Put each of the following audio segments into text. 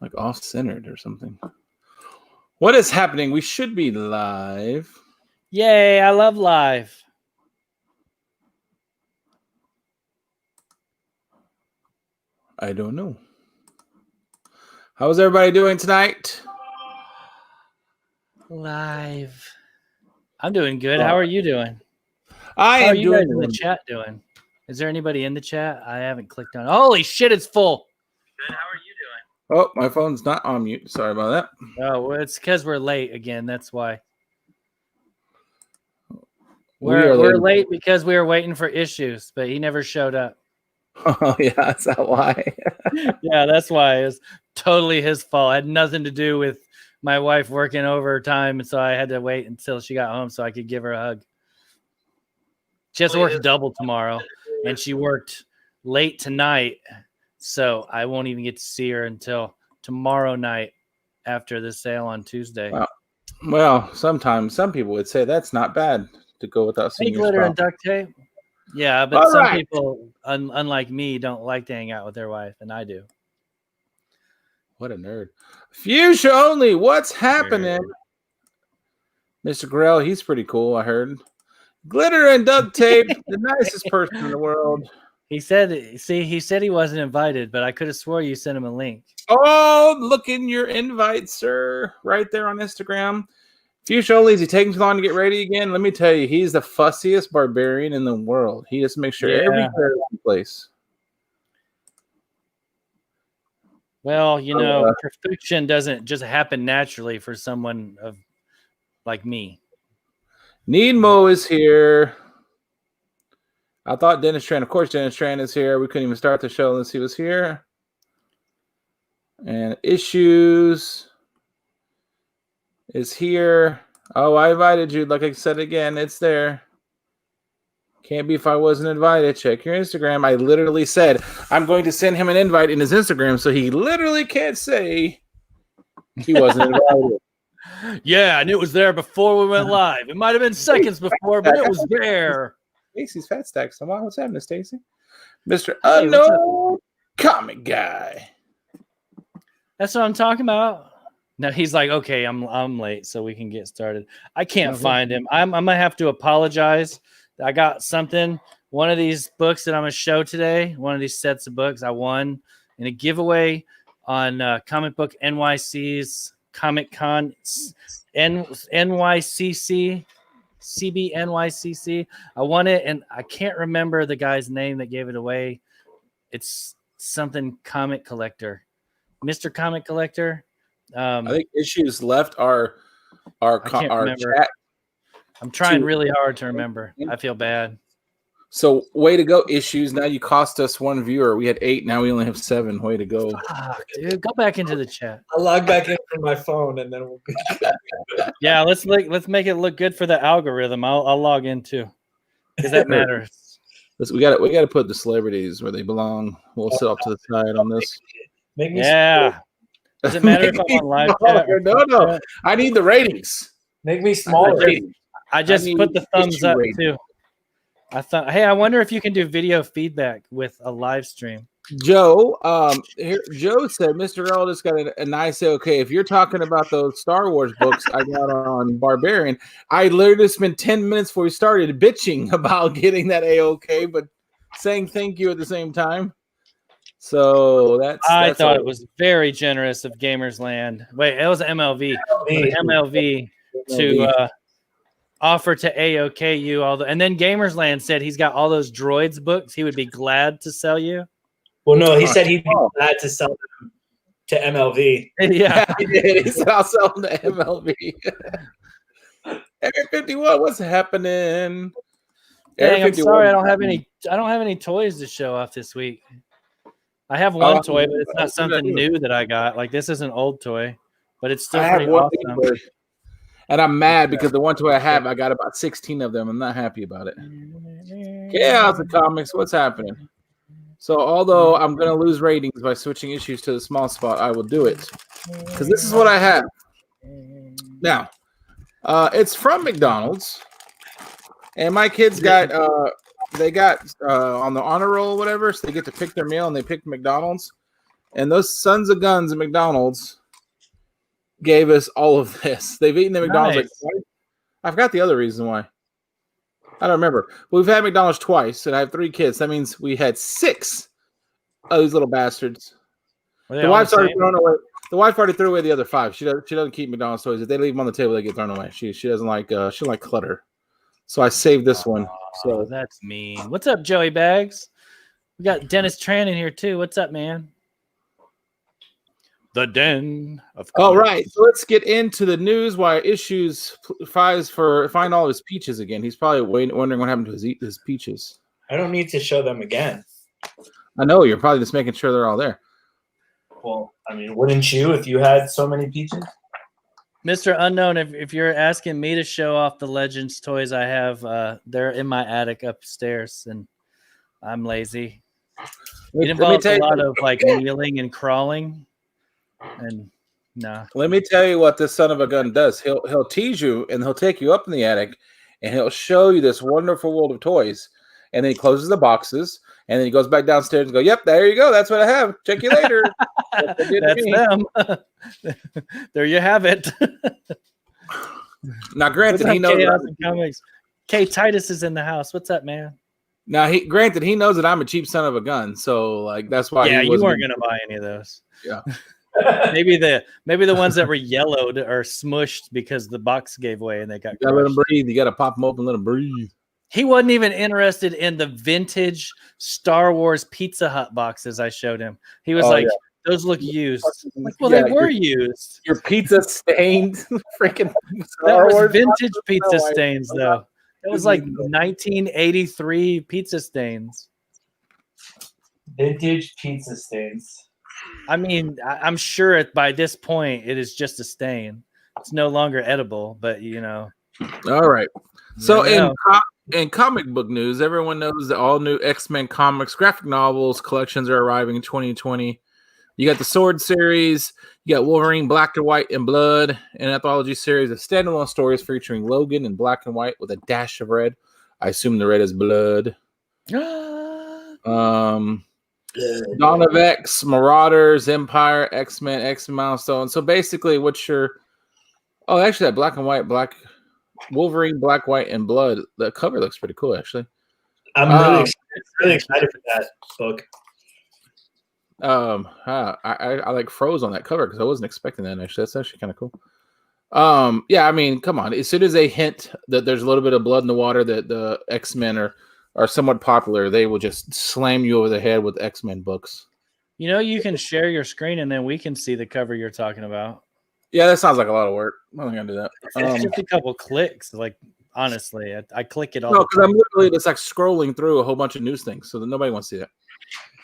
Like off-centered or something. What is happening? We should be live. Yay, I love live. I don't know. How's everybody doing tonight? Live. I'm doing good. How are you doing? I How am are you doing guys in the chat doing? Is there anybody in the chat? I haven't clicked on. Holy shit, it's full. Good. How are you doing? Oh, my phone's not on mute. Sorry about that. Oh, well, it's because we're late again. That's why. We're late because we were waiting for issues, but he never showed up. Oh, yeah, is that why? Yeah, that's why. It was totally his fault. It had nothing to do with my wife working overtime, and so I had to wait until she got home so I could give her a hug. She has to work double tomorrow, and she worked late tonight, so I won't even get to see her until tomorrow night after the sale on Tuesday. Wow. Well, sometimes some people would say that's not bad to go without seeing your glitter spouse. and duct tape. Yeah, but some people, unlike me, don't like to hang out with their wife, and I do. What a nerd. Fuchsia only. What's happening? Mr. Grell, he's pretty cool, I heard. Glitter and duct tape, the nicest person in the world. He said he wasn't invited, but I could have swore you sent him a link. Oh, look in your invite, sir. Right there on Instagram. Fuchsia only, is he taking too long to get ready again? Let me tell you, he's the fussiest barbarian in the world. He just makes sure every hair is in place. Well, you know, perfection doesn't just happen naturally for someone like me. Needmo is here. I thought Dennis Tran. Of course, Dennis Tran is here. We couldn't even start the show unless he was here. And Issues is here. Oh, I invited you. Like I said again, it's there. Can't be if I wasn't invited. Check your Instagram. I literally said I'm going to send him an invite in his Instagram, so he literally can't say he wasn't invited. Yeah, and it was there before we went live. It might have been seconds before, but it was there. Stacy's Fat Stacks. What's happening, Stacy? Mr. Unknown Comic Guy. That's what I'm talking about. No, he's like, okay, I'm late, so we can get started. I can't find him. I might have to apologize. I got something. One of these books that I'm going to show today, one of these sets of books, I won in a giveaway on Comic Book NYC's Comic Con NYCC. CBNYCC. I won it, and I can't remember the guy's name that gave it away. It's something Comic Collector, Mr. Comic Collector. I think Issues left our chat. I'm trying really hard to remember. I feel bad. So way to go, Issues. Now you cost us one viewer. We had 8. Now we only have 7. Way to go. Fuck, dude. Go back into the chat. I'll log back in from my phone and then we'll Yeah, let's make it look good for the algorithm. I'll log in too. Because that matters. We got to put the celebrities where they belong. We'll sit off to the side on this. Make me Does it matter if I'm on live chat? No. I need the ratings. Make me smaller. I just put the thumbs up too. I thought, hey, I wonder if you can do video feedback with a live stream. Joe, Joe said, Mr. Earl just got a nice okay. If you're talking about those Star Wars books I got on Barbarian, I literally spent 10 minutes before we started bitching about getting that A-OK, but saying thank you at the same time. So I thought it was very generous of Gamersland. Wait, it was MLV. MLV to offer to A-OK you all and then Gamersland said he's got all those Droids books. He would be glad to sell you. Well, no, he said he'd be glad to sell them to MLV. Yeah, he did. He said I'll sell them to MLV. Area 51, what's happening? Dang, I'm sorry, I don't have any toys to show off this week. I have one toy, but it's not something new that I got. Like this is an old toy, but it's still pretty awesome. And I'm mad because the one toy I have, I got about 16 of them. I'm not happy about it. Chaos the comics. What's happening? So although I'm going to lose ratings by switching Issues to the small spot, I will do it. Because this is what I have. Now, it's from McDonald's. And my kids got, on the honor roll or whatever, so they get to pick their meal, and they picked McDonald's. And those sons of guns at McDonald's gave us all of this. They've eaten at McDonald's like twice. I forgot the other reason why. I don't remember. But we've had McDonald's twice, and I have 3 kids. That means we had 6 of these little bastards. The wife's already thrown away. The wife already threw away the other 5. She doesn't keep McDonald's toys. If they leave them on the table, they get thrown away. She doesn't like clutter. So I saved this one. So that's mean. What's up, Joey Bags? We got Dennis Tran in here too. What's up, man? The Den of all right, so let's get into the news. Why Issues find all his peaches again. He's probably wondering what happened to his peaches. I don't need to show them again. I know you're probably just making sure they're all there. Well, I mean, wouldn't you if you had so many peaches? Mr. Unknown, if you're asking me to show off the Legends toys I have, they're in my attic upstairs, and I'm lazy. It involves a lot of like kneeling and crawling, and no. Let me tell you what this son of a gun does. He'll tease you, and he'll take you up in the attic, and he'll show you this wonderful world of toys, and then he closes the boxes, and then he goes back downstairs and go, "Yep, there you go. That's what I have. Check you later." That's them. There you have it. Now, granted, he knows. Comics. K Titus is in the house. What's up, man? Now, he knows that I'm a cheap son of a gun, so like that's why. Yeah, you weren't gonna buy any of those. Yeah. maybe the ones that were yellowed or smushed because the box gave way and they got. You gotta let them breathe. You gotta pop them open, let them breathe. He wasn't even interested in the vintage Star Wars Pizza Hut boxes I showed him. He was those look used. Like, well, they were used. Your pizza stained, freaking Star Wars. Vintage pizza stains, though. It was like 1983 pizza stains. Vintage pizza stains. I mean, I'm sure by this point it is just a stain. It's no longer edible, but you know. All right. So in comic book news, everyone knows that all new X-Men comics, graphic novels, collections are arriving in 2020. You got the Sword series, you got Wolverine Black and White and Blood, an anthology series of standalone stories featuring Logan in black and white with a dash of red. I assume the red is blood. Dawn of X, Marauders, Empire, X-Men, X-Men Milestone. So basically, actually that black and white, Wolverine, Black, White, and Blood. The cover looks pretty cool, actually. I'm really excited for that book. I like froze on that cover because I wasn't expecting that. Actually, that's actually kind of cool. Yeah, I mean, come on. As soon as they hint that there's a little bit of blood in the water, that the X-Men are somewhat popular, they will just slam you over the head with X-Men books. You know, you can share your screen and then we can see the cover you're talking about. Yeah, that sounds like a lot of work. I'm not gonna do that. It's just a couple clicks. Like, honestly, I click it all. No, because I'm literally just like scrolling through a whole bunch of news things, so that nobody wants to see that.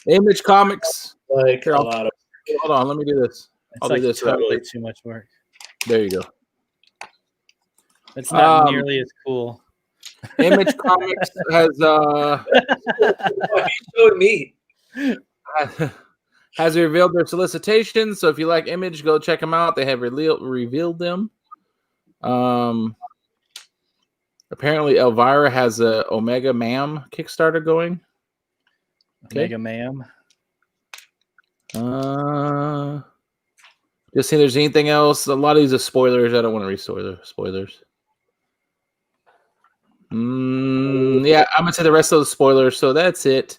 Image Comics. Like Here, hold on, let me do this. I'll do this. Totally too much work. There you go. It's not nearly as cool. Image Comics has showed me. Has revealed their solicitations. So if you like Image, go check them out. They have revealed them. Apparently Elvira has a Omega Mam Kickstarter going. Okay. Omega Mam. Just see if there's anything else. A lot of these are spoilers. I don't want to read spoilers. Yeah, I'm gonna say the rest of the spoilers. So that's it.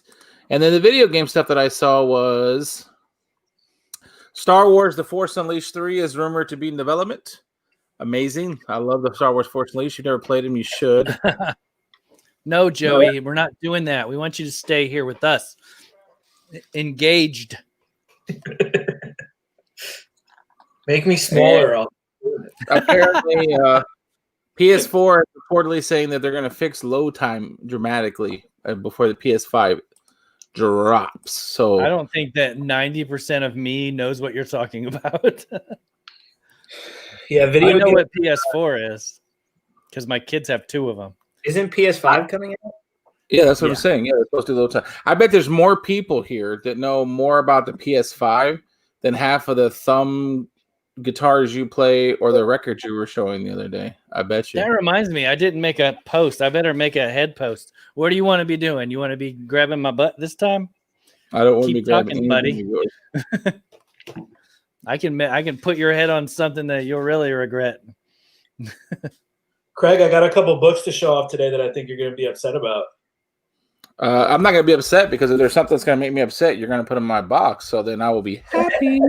And then the video game stuff that I saw was Star Wars: The Force Unleashed 3 is rumored to be in development. Amazing. I love the Star Wars Force Unleashed. You've never played them, you should. No, Joey, we're not doing that. We want you to stay here with us. Engaged. Make me smaller. Apparently, PS4 is reportedly saying that they're going to fix load time dramatically before the PS5 drops. So I don't think that 90% of me knows what you're talking about. Yeah, I know what PS4 is because my kids have 2 of them. Isn't PS5 coming out? Yeah, that's what I'm saying. Yeah, they're supposed to do load time. I bet there's more people here that know more about the PS5 than half of the thumb guitars you play or the records you were showing the other day. I bet you. That reminds me, I didn't make a post. I better make a head post. What do you want to be doing? You want to be grabbing my butt this time? I don't want to be Keep grabbing talking, buddy. anything of yours. I can put your head on something that you'll really regret. Craig, I got a couple books to show off today that I think you're going to be upset about. I'm not going to be upset because if there's something that's going to make me upset, you're going to put in my box. So then I will be happy.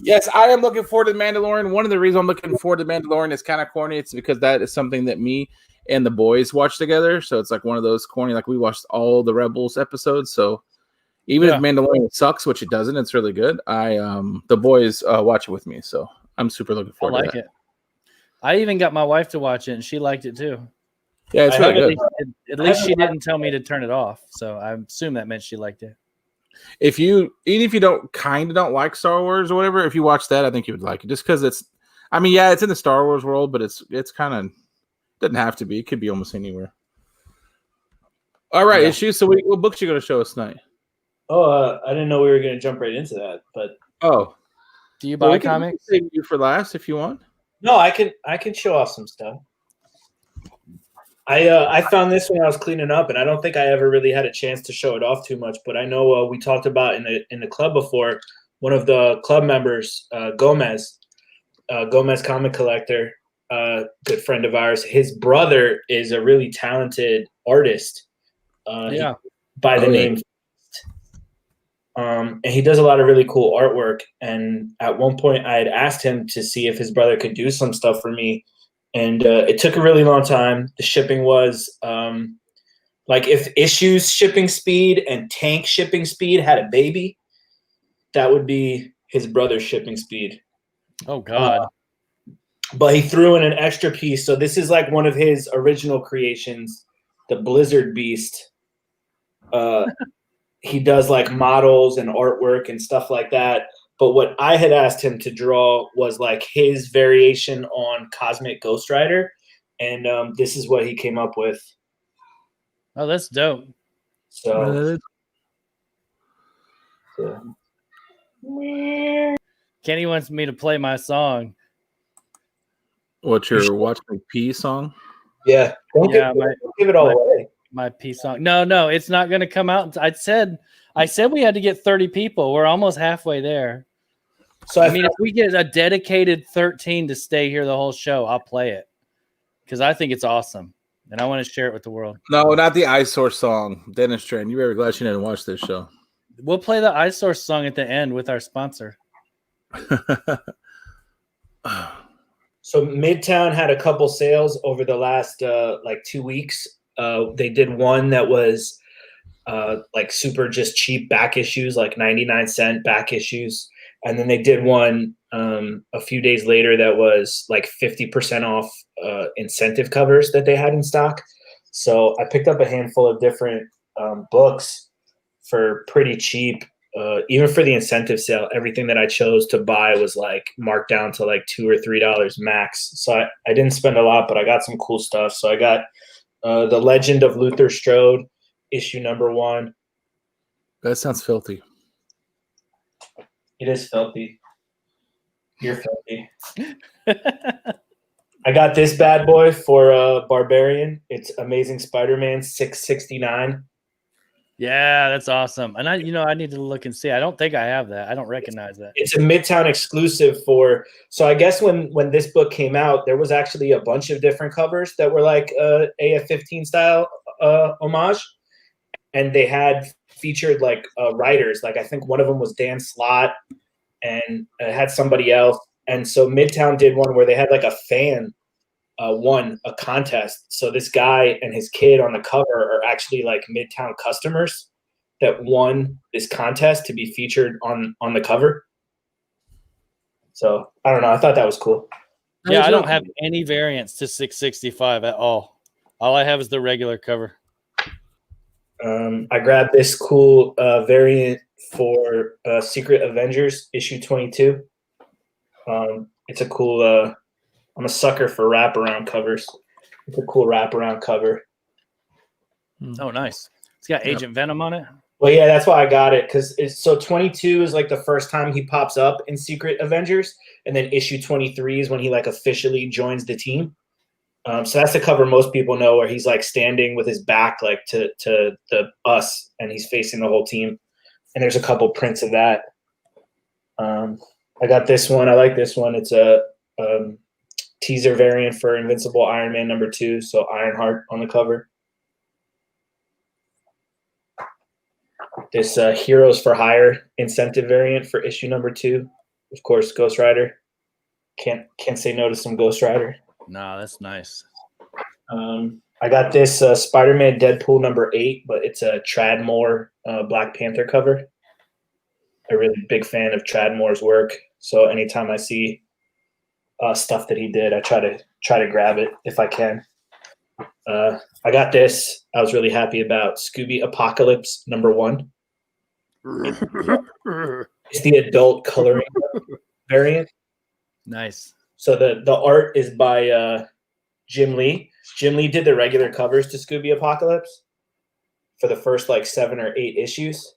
Yes, I am looking forward to The Mandalorian. One of the reasons I'm looking forward to The Mandalorian is kind of corny. It's because that is something that me and the boys watch together. So it's like one of those corny, like we watched all the Rebels episodes. So even if Mandalorian sucks, which it doesn't, it's really good. The boys watch it with me. So I'm super looking forward to that. It. I even got my wife to watch it, and she liked it too. Yeah, it's really good. At least she didn't tell me to turn it off, so I assume that meant she liked it. Even if you don't like Star Wars or whatever, if you watch that, I think you would like it. Just because it's in the Star Wars world, but it's kind of doesn't have to be. It could be almost anywhere. All right, issues. So what books you going to show us tonight? Oh, I didn't know we were going to jump right into that, but do you buy comics? Save you for last if you want. No, I can show off some stuff. I found this when I was cleaning up, and I don't think I ever really had a chance to show it off too much. But I know we talked about in the club before. One of the club members, Gomez comic collector, good friend of ours. His brother is a really talented artist. By the name. And he does a lot of really cool artwork. And at one point, I had asked him to see if his brother could do some stuff for me. And it took a really long time. The shipping was like if Issues shipping speed and Tank shipping speed had a baby, that would be his brother's shipping speed. Oh, God. But he threw in an extra piece. So this is like one of his original creations, the Blizzard Beast. He does like models and artwork and stuff like that. But what I had asked him to draw was like his variation on Cosmic Ghost Rider. And this is what he came up with. Oh, that's dope. So Kenny wants me to play my song. What's your Watch Me Pee song? Yeah. Don't give it all away. My pee song. No, it's not going to come out. I said we had to get 30 people. We're almost halfway there. So, I mean, if we get a dedicated 13 to stay here the whole show, I'll play it because I think it's awesome. And I want to share it with the world. No, not the iSource song. Dennis Trent, you better glad you didn't watch this show. We'll play the iSource song at the end with our sponsor. So Midtown had a couple sales over the last 2 weeks. They did one that was like super just cheap back issues, like 99-cent back issues. And then they did one a few days later that was like 50% off incentive covers that they had in stock. So I picked up a handful of different books for pretty cheap. Even for the incentive sale, everything that I chose to buy was like marked down to like $2 or $3 max. So I didn't spend a lot, but I got some cool stuff. So I got The Legend of Luther Strode, issue number 1. That sounds filthy. It is filthy. You're filthy. I got this bad boy for Barbarian. It's Amazing Spider-Man 669. Yeah, that's awesome. And I need to look and see. I don't think I have that. I don't recognize that. It's a Midtown exclusive so I guess when this book came out, there was actually a bunch of different covers that were like AF-15 style homage. And they had featured like writers. Like I think one of them was Dan Slott and had somebody else. And so Midtown did one where they had like a fan won a contest. So this guy and his kid on the cover are actually like Midtown customers that won this contest to be featured on the cover. So I don't know. I thought that was cool. Yeah, I don't have any variants to 665 at all. All I have is the regular cover. I grabbed this cool variant for Secret Avengers issue 22. It's a cool. I'm a sucker for wraparound covers. It's a cool wraparound cover. Oh, nice! It's got Agent Venom on it. Well, yeah, that's why I got it because 22 is like the first time he pops up in Secret Avengers, and then issue 23 is when he like officially joins the team. So that's the cover most people know, where he's like standing with his back like to the us, and he's facing the whole team. And there's a couple prints of that. I got this one. I like this one. It's a teaser variant for Invincible Iron Man #2. So Ironheart on the cover. This Heroes for Hire incentive variant for issue #2. Of course, Ghost Rider. Can't say no to some Ghost Rider. No, that's nice. I got this Spider-Man Deadpool #8, but it's a Tradmore Black Panther cover. A really big fan of Tradmore's work, so anytime I see stuff that he did, I try to grab it if I can. I got this. I was really happy about Scooby Apocalypse #1. It's the adult coloring variant. Nice. So the art is by Jim Lee. Jim Lee did the regular covers to Scooby Apocalypse for the first like 7 or 8 issues.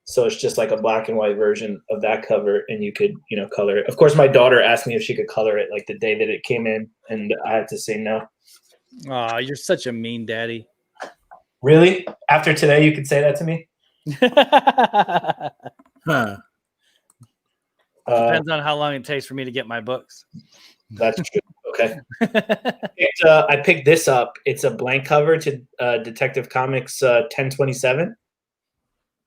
So it's just like a black and white version of that cover, and you could, color it. Of course, my daughter asked me if she could color it like the day that it came in, and I had to say no. Oh, you're such a mean daddy. Really? After today, you could say that to me? Huh. Depends on how long it takes for me to get my books. That's true. Okay. I picked this up. It's a blank cover to Detective Comics 1027.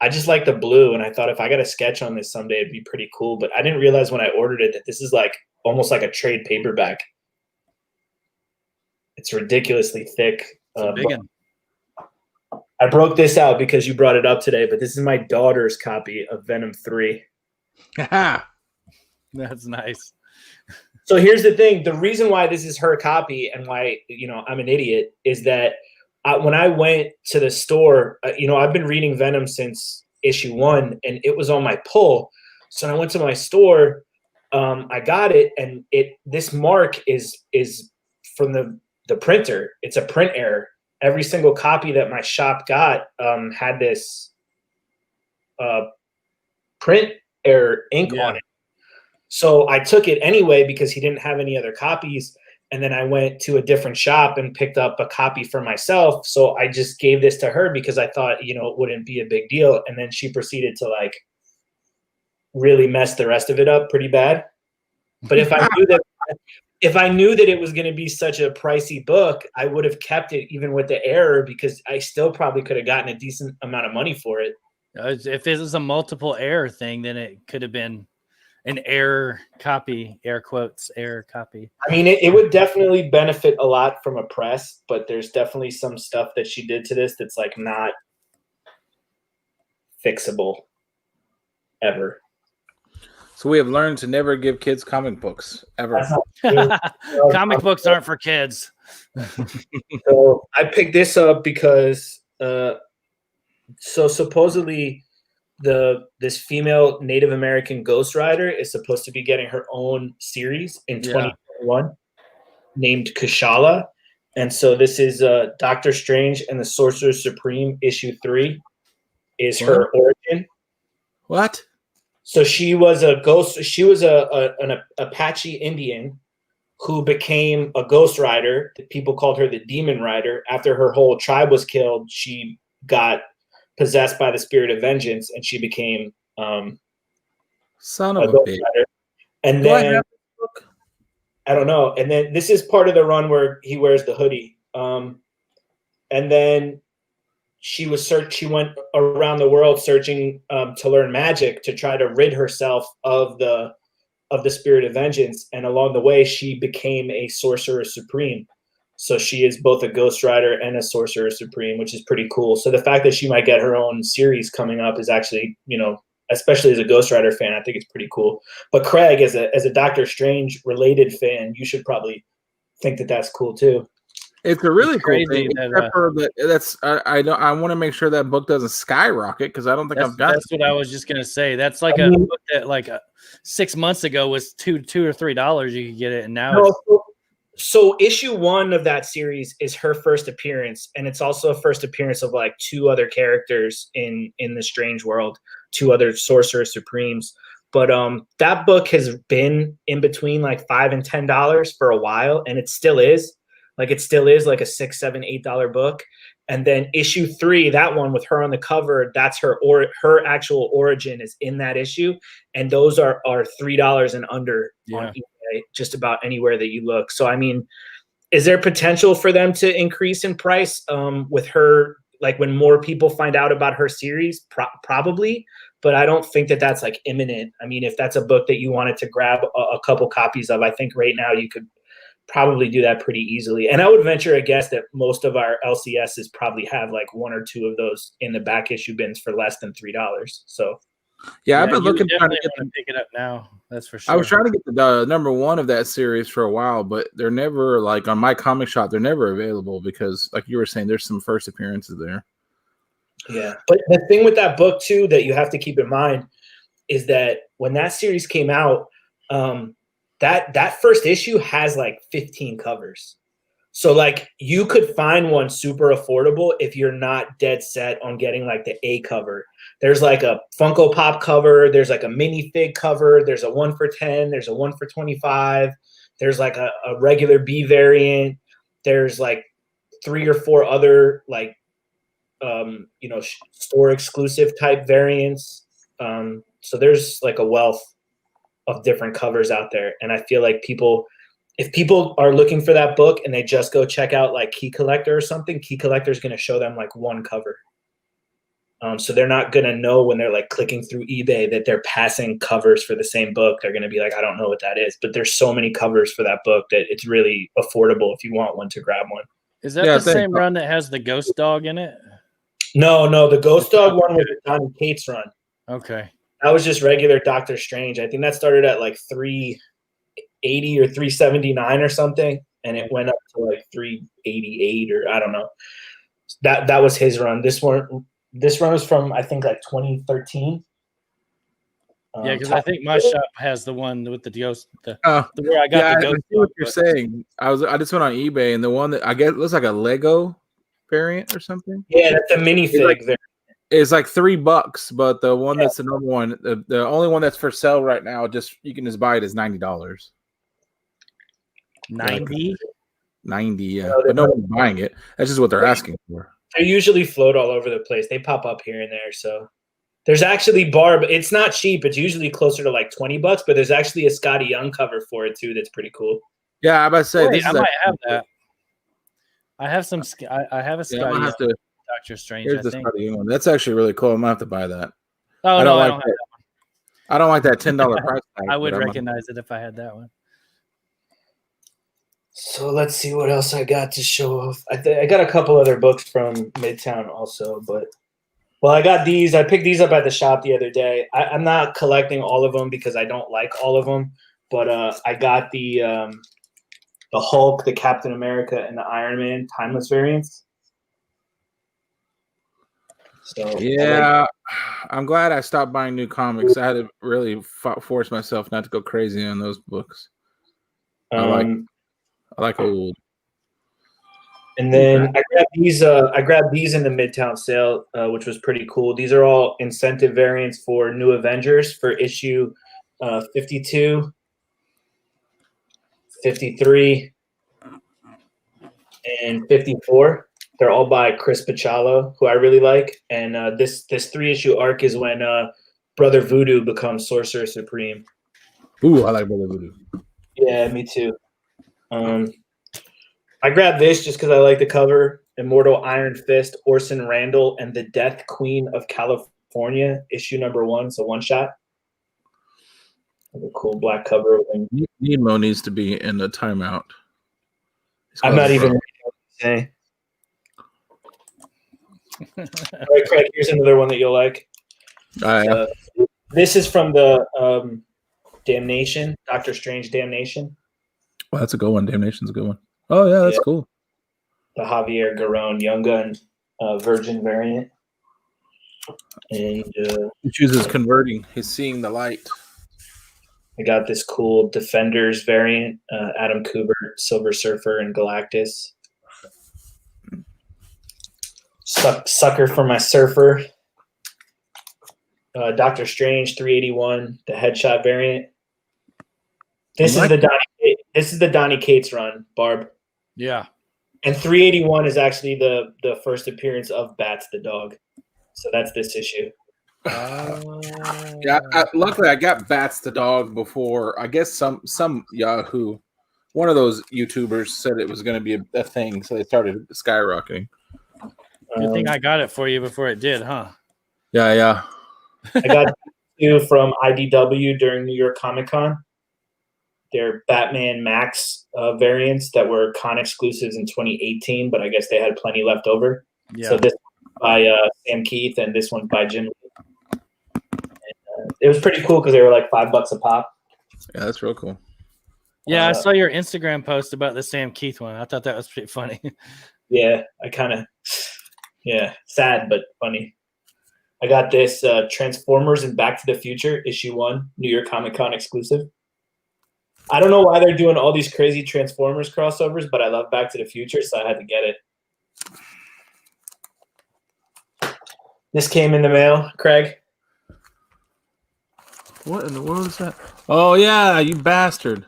I just like the blue, and I thought if I got a sketch on this someday, it'd be pretty cool. But I didn't realize when I ordered it that this is like almost like a trade paperback. It's ridiculously thick. It's a big one. I broke this out because you brought it up today, but this is my daughter's copy of Venom 3. That's nice. So here's the thing. The reason why this is her copy and why, I'm an idiot is that when I went to the store, I've been reading Venom since issue 1, and it was on my pull. So when I went to my store, I got it, and this mark is from the printer. It's a print error. Every single copy that my shop got had this print error ink on it. So I took it anyway because he didn't have any other copies. And then I went to a different shop and picked up a copy for myself. So I just gave this to her because I thought, it wouldn't be a big deal. And then she proceeded to like really mess the rest of it up pretty bad. But if I knew that it was going to be such a pricey book, I would have kept it even with the error, because I still probably could have gotten a decent amount of money for it. If this is a multiple error thing, then it could have been an error copy, air quotes, error copy. I mean, it would definitely benefit a lot from a press, but there's definitely some stuff that she did to this that's like not fixable ever. So we have learned to never give kids comic books ever. Comic books aren't for kids. So I picked this up because so supposedly this female Native American Ghost Rider is supposed to be getting her own series in 2021 named Kushala. And so this is Doctor Strange and the Sorcerer Supreme issue 3 is her origin. What? So she was a ghost. She was an Apache Indian who became a Ghost Rider. People called her the Demon Rider. After her whole tribe was killed, she got possessed by the spirit of vengeance, and she became son of a bitch. Rider. And then I don't know. And then this is part of the run where he wears the hoodie. And then she went around the world searching to learn magic to try to rid herself of the spirit of vengeance. And along the way, she became a Sorcerer Supreme. So she is both a Ghost Rider and a Sorcerer Supreme, which is pretty cool. So the fact that she might get her own series coming up is actually, especially as a Ghost Rider fan, I think it's pretty cool. But Craig, as a Doctor Strange related fan, you should probably think that that's cool too. It's a really cool thing. I want to make sure that book doesn't skyrocket because I don't think I've got. That's what I was just gonna say. That's like a book that 6 months ago was $2 or $3 you could get it, and now. So issue 1 of that series is her first appearance, and it's also a first appearance of like 2 other characters in the Strange World, 2 other Sorcerer Supremes. But that book has been in between like $5 and $10 for a while, and it still is. Like it still is like a $6, $7, $8 book. And then issue 3, that one with her on the cover, that's her actual origin is in that issue. And those are $3 and under on eBay, just about anywhere that you look. So, I mean, is there potential for them to increase in price with her, like when more people find out about her series? Probably, but I don't think that that's like imminent. I mean, if that's a book that you wanted to grab a couple copies of, I think right now you could probably do that pretty easily. And I would venture a guess that most of our LCSs probably have like 1 or 2 of those in the back issue bins for less than $3. So yeah, I've been looking trying to pick it up now. That's for sure. I was trying to get the number 1 of that series for a while, but they're never like on my comic shop. They're never available because, like you were saying, there's some first appearances there. Yeah, but the thing with that book too that you have to keep in mind is that when that series came out, that first issue has like 15 covers. So like you could find one super affordable if you're not dead set on getting like the A cover. There's like a Funko Pop cover, there's like a minifig cover, there's a 1 for 10, there's a 1 for 25, there's like a regular B variant, there's like 3 or 4 other like store exclusive type variants. So there's like a wealth of different covers out there. And I feel like if people are looking for that book and they just go check out like Key Collector or something, Key Collector is going to show them like 1 cover. So they're not going to know when they're like clicking through eBay that they're passing covers for the same book. They're going to be like, I don't know what that is, but there's so many covers for that book that it's really affordable if you want one to grab one. Is that the same run that has the ghost dog in it? No, the ghost dog one was the Donny Cates run. Okay. That was just regular Doctor Strange. I think that started at like 380 or 379 or something, and it went up to like 388 or I don't know. That was his run. This run was from I think like 2013. Yeah, because I think my shop has the one with the ghost. Where I got the ghost. I see what you're saying. I just went on eBay, and the one that I get looks like a Lego variant or something. Yeah, that's a minifig variant. It's like $3, but the one that's the number one, the only one that's for sale right now, you can just buy it as $90. 90? 90, yeah. But no one's buying it. That's just what they're asking for. They usually float all over the place. They pop up here and there. So there's actually Barb. It's not cheap. It's usually closer to like $20, but there's actually a Scotty Young cover for it too. That's pretty cool. Yeah, I about to say I might have that. I have some. I have a Scotty Young Doctor Strange. Here's the Scotty Young one. That's actually really cool. I'm gonna have to buy that. Oh, I don't have that one. I don't like that $10 price tag. I would recognize it if I had that one. So let's see what else I got to show off. I got a couple other books from Midtown also, but I got these. I picked these up at the shop the other day. I'm not collecting all of them because I don't like all of them, but I got the Hulk, the Captain America, and the Iron Man timeless variants. So yeah, I'm glad I stopped buying new comics. I had to really force myself not to go crazy on those books. I like old. And then I grabbed these in the Midtown sale, which was pretty cool. These are all incentive variants for New Avengers for issue 52, 53, and 54. They're all by Chris Pachalo, who I really like. And this 3-issue arc is when Brother Voodoo becomes Sorcerer Supreme. Ooh, I like Brother Voodoo. Yeah, me too. I grabbed this just because I like the cover. Immortal Iron Fist, Orson Randall, and the Death Queen of California, issue number 1. So one shot. Like a cool black cover. Nemo needs to be in the timeout. I'm not even saying. All right, Craig, here's another one that you'll like. This is from the Damnation, Doctor Strange Damnation. Well, that's a good one. Damnation's a good one. Oh, yeah, that's cool. The Javier Garron Young Gun Virgin variant. And he chooses converting. He's seeing the light. I got this cool Defenders variant, Adam Kubert, Silver Surfer, and Galactus. Sucker for my surfer. Doctor Strange 381, the headshot variant. This is the Donny Cates run, Barb. Yeah. And 381 is actually the first appearance of Bats the dog. So that's this issue. Yeah, luckily I got Bats the dog before. I guess some Yahoo, one of those YouTubers said it was going to be a thing, so they started skyrocketing. Good thing I got it for you before it did, huh? Yeah. I got two from IDW during New York Comic Con. They're Batman Max variants that were con exclusives in 2018, but I guess they had plenty left over. Yeah. So this one's by Sam Keith, and this one's by Jim Lee. It was pretty cool because they were like $5 a pop. Yeah, that's real cool. Yeah, I saw your Instagram post about the Sam Keith one. I thought that was pretty funny. Yeah, sad but funny. I got this Transformers and Back to the Future issue 1, New York Comic Con exclusive. I don't know why they're doing all these crazy Transformers crossovers, but I love Back to the Future, so I had to get it. This came in the mail, Craig. What in the world is that? Oh yeah, you bastard!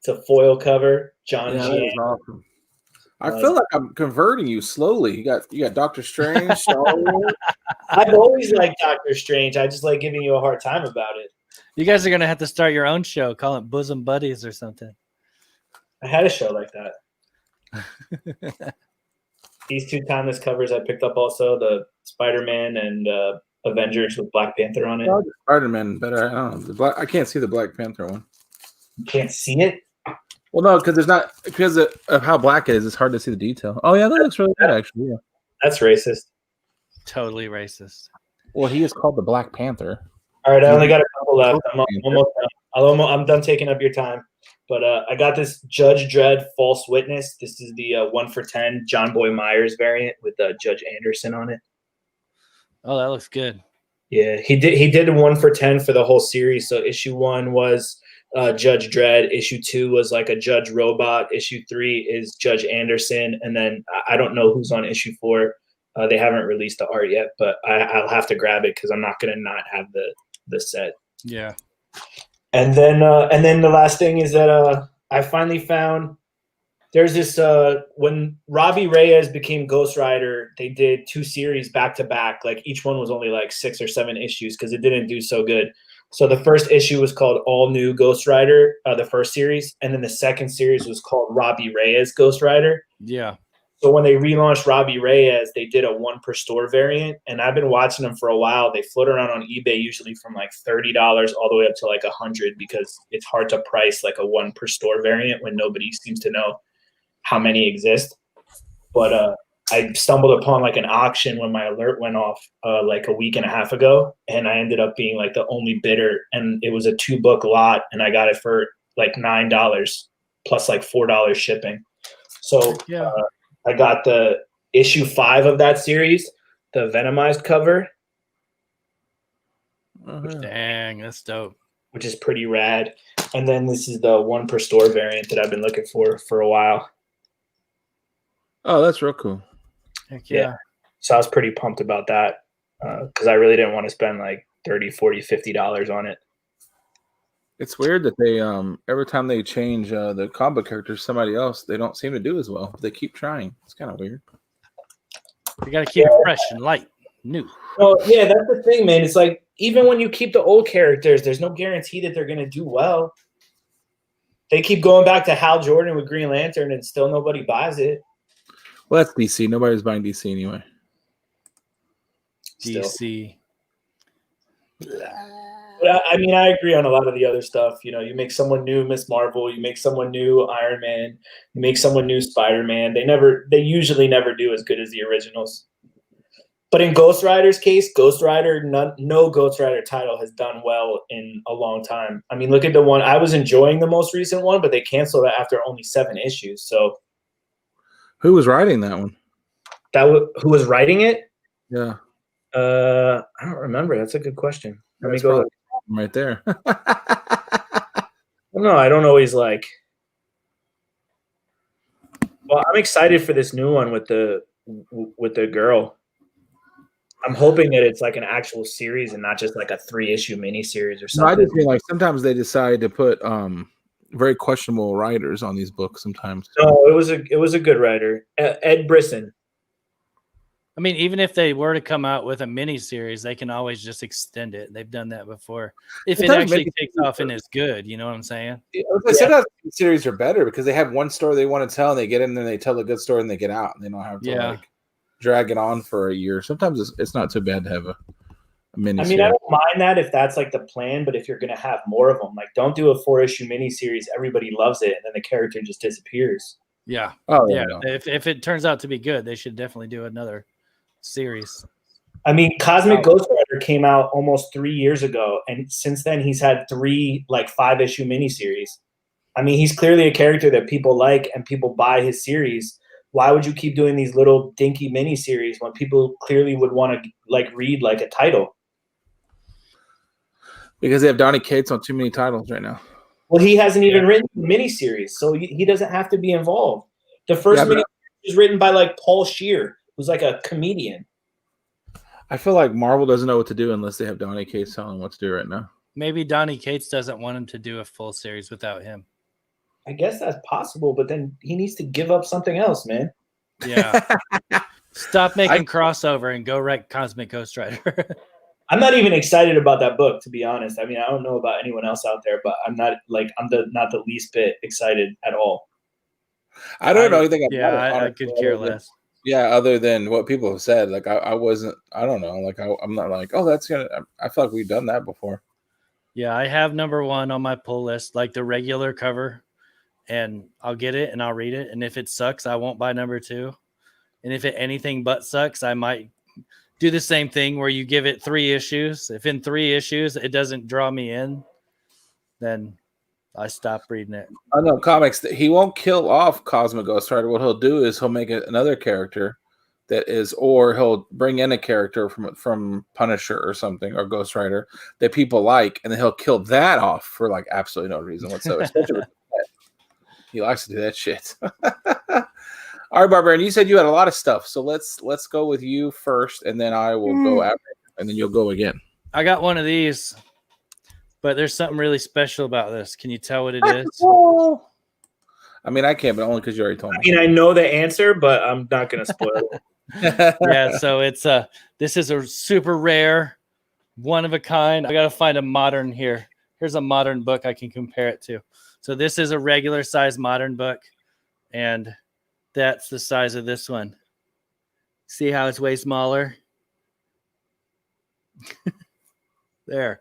It's a foil cover. John Yeah, G. that is awesome. I feel like I'm converting you slowly. You got Doctor Strange. I've always liked Doctor Strange. I just like giving you a hard time about it. You guys are gonna have to start your own show, call it Bosom Buddies or something. I had a show like that. These two timeless covers I picked up also, the Spider-Man and Avengers with Black Panther on it. Spider-Man better. I don't know. I can't see the Black Panther one. You can't see it? Well, no, because of how black it is. It's hard to see the detail. Oh yeah, that looks really good actually. Yeah. That's racist. Totally racist. Well, he is called the Black Panther. All right, I only got a couple left. I'm almost done. I'm done taking up your time. But I got this Judge Dredd False Witness. This is the 1 for 10 John Boy Myers variant with Judge Anderson on it. Oh, that looks good. Yeah, he did 1 for 10 for the whole series. So issue 1 was Judge Dredd. Issue 2 was like a Judge Robot. Issue 3 is Judge Anderson. And then I don't know who's on issue 4. They haven't released the art yet, but I'll have to grab it because I'm not going to not have the set. Yeah. And then the last thing is that I finally found there's this when Robbie Reyes became Ghost Rider, they did 2 series back to back. Like each one was only like 6 or 7 issues because it didn't do so good. So the first issue was called All New Ghost Rider, the first series, and then the second series was called Robbie Reyes Ghost Rider. Yeah. So when they relaunched Robbie Reyes, they did a 1 per store variant, and I've been watching them for a while. They float around on eBay usually from like $30 all the way up to like $100 because it's hard to price like a 1 per store variant when nobody seems to know how many exist. But I stumbled upon like an auction when my alert went off like a week and a half ago, and I ended up being like the only bidder, and it was a 2-book lot, and I got it for like $9 plus like $4 shipping. So yeah. I got the issue 5 of that series, the Venomized cover. Dang, that's dope. Which is pretty rad. And then this is the 1 per store variant that I've been looking for a while. Oh, that's real cool. Heck yeah. So I was pretty pumped about that because I really didn't want to spend like $30, $40, $50 on it. It's weird that they every time they change the combo characters, somebody else, they don't seem to do as well. They keep trying. It's kind of weird. You got to keep it fresh and light, new. Well, yeah, that's the thing, man. It's like even when you keep the old characters, there's no guarantee that they're going to do well. They keep going back to Hal Jordan with Green Lantern, and still nobody buys it. Well, that's DC. Nobody's buying DC anyway. DC. But I mean, I agree on a lot of the other stuff. You know, you make someone new Miss Marvel, you make someone new Iron Man, you make someone new Spider-Man. They usually never do as good as the originals. But in Ghost Rider's case, Ghost Rider, no Ghost Rider title has done well in a long time. I mean, look at the one I was enjoying, the most recent one, but they canceled it after only 7 issues. So, who was writing that one? Who was writing it? Yeah, I don't remember. That's a good question. Let me go right there. No, I don't always like. Well, I'm excited for this new one with the girl. I'm hoping that it's like an actual series and not just like a 3-issue miniseries or something. No, I just mean like sometimes they decide to put very questionable writers on these books sometimes. No, it was a good writer, Ed Brisson. I mean, even if they were to come out with a mini series, they can always just extend it. They've done that before. If it actually takes off and is good, you know what I'm saying? Sometimes series are better because they have one story they want to tell, and they get in there, and they tell a good story, and they get out, and they don't have to like drag it on for a year. Sometimes it's not too bad to have a mini. I mean, I don't mind that if that's like the plan, but if you're going to have more of them, like don't do a 4-issue miniseries. Everybody loves it, and then the character just disappears. Yeah. Oh yeah. No. If it turns out to be good, they should definitely do another series. I mean, Cosmic Ghost Rider came out almost 3 years ago, and since then he's had 3 like 5-issue miniseries. I mean, he's clearly a character that people like and people buy his series. Why would you keep doing these little dinky miniseries when people clearly would want to like read like a title? Because they have Donny Cates on too many titles right now. Well, he hasn't even written a miniseries, so he doesn't have to be involved. The first miniseries was written by like Paul Scheer, who's like a comedian. I feel like Marvel doesn't know what to do unless they have Donny Cates telling them what to do right now. Maybe Donny Cates doesn't want him to do a full series without him. I guess that's possible, but then he needs to give up something else, man. Yeah. Stop making crossover and go write Cosmic Ghost Rider. I'm not even excited about that book, to be honest. I mean, I don't know about anyone else out there, but I'm not the least bit excited at all. I don't know anything about it. I could care less. Yeah, other than what people have said, like I wasn't. I don't know. Like I'm not like, oh, that's gonna. I feel like we've done that before. Yeah, I have number 1 on my pull list, like the regular cover, and I'll get it and I'll read it. And if it sucks, I won't buy number 2. And if it anything but sucks, I might do the same thing where you give it 3 issues. If in 3 issues it doesn't draw me in, then I stop reading it. I know comics. He won't kill off Cosmic Ghost Rider. What he'll do is he'll make another character that is, or he'll bring in a character from Punisher or something or Ghost Rider that people like, and then he'll kill that off for like absolutely no reason whatsoever. Especially with he likes to do that shit. All right, Barbarian, you said you had a lot of stuff, so let's go with you first, and then I will go after, and then you'll go again. I got one of these, but there's something really special about this. Can you tell what it is? I mean, I can't, but only because you already told me. I mean, I know the answer, but I'm not going to spoil it. Yeah, so it's this is a super rare, one of a kind. I got to find a modern here. Here's a modern book I can compare it to. So this is a regular size modern book, and that's the size of this one. See how it's way smaller? There.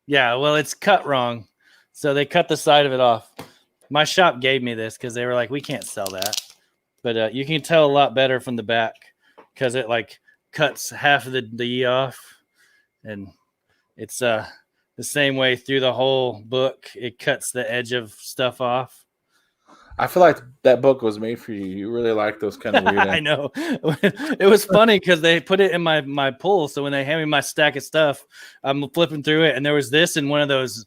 Yeah, well, it's cut wrong. So they cut the side of it off. My shop gave me this because they were like, we can't sell that. But you can tell a lot better from the back because it like cuts half of the E off. And it's the same way through the whole book. It cuts the edge of stuff off. I feel like that book was made for you. You really like those kind of weird. I know. It was funny because they put it in my pull. So when they hand me my stack of stuff, I'm flipping through it, and there was this in one of those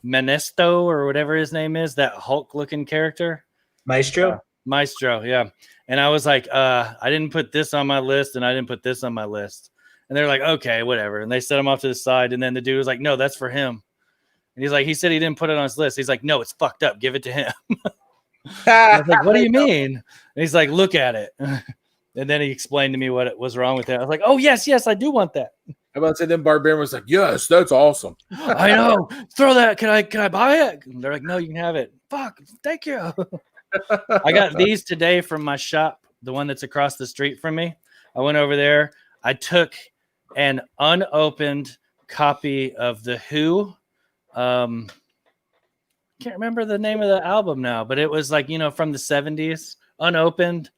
Menesto or whatever his name is, that Hulk-looking character. Maestro? Maestro, yeah. And I was like, I didn't put this on my list, and I didn't put this on my list. And they're like, okay, whatever. And they set him off to the side, and then the dude was like, no, that's for him. And he's like, he said he didn't put it on his list. He's like, no, it's fucked up. Give it to him. I was like, what do you mean? And he's like, look at it. And then he explained to me what was wrong with it. I was like, oh, yes, I do want that. I'm about to say, then Barbarian was like, yes, that's awesome. I know. Throw that. Can I buy it? And they're like, no, you can have it. Fuck. Thank you. I got these today from my shop, the one that's across the street from me. I went over there. I took an unopened copy of The Who. Can't remember the name of the album now, but it was like, from the 70s, unopened,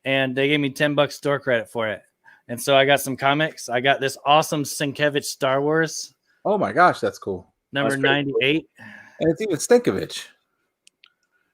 and they gave me $10 store credit for it. And so I got some comics. I got this awesome Sienkiewicz Star Wars. Oh my gosh, that's cool. Number 98. Cool. And it's even Stankiewicz.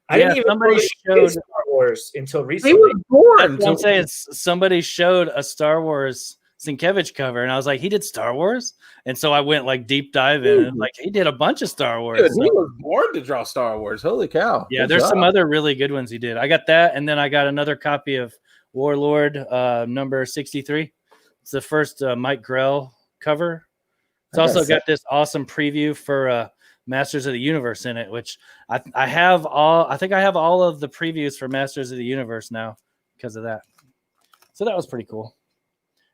I didn't even know showed Star Wars until recently. He was born. I'm saying somebody showed a Star Wars Sienkiewicz cover, and I was like, he did Star Wars? And so I went like deep dive in, and like he did a bunch of Star Wars. Dude, he was born to draw Star Wars. Holy cow. Yeah, there's some other really good ones he did. I got that, and then I got another copy of Warlord number 63. It's the first Mike Grell cover. It's also got this awesome preview for Masters of the Universe in it, which I have all. I think I have all of the previews for Masters of the Universe now because of that. So that was pretty cool,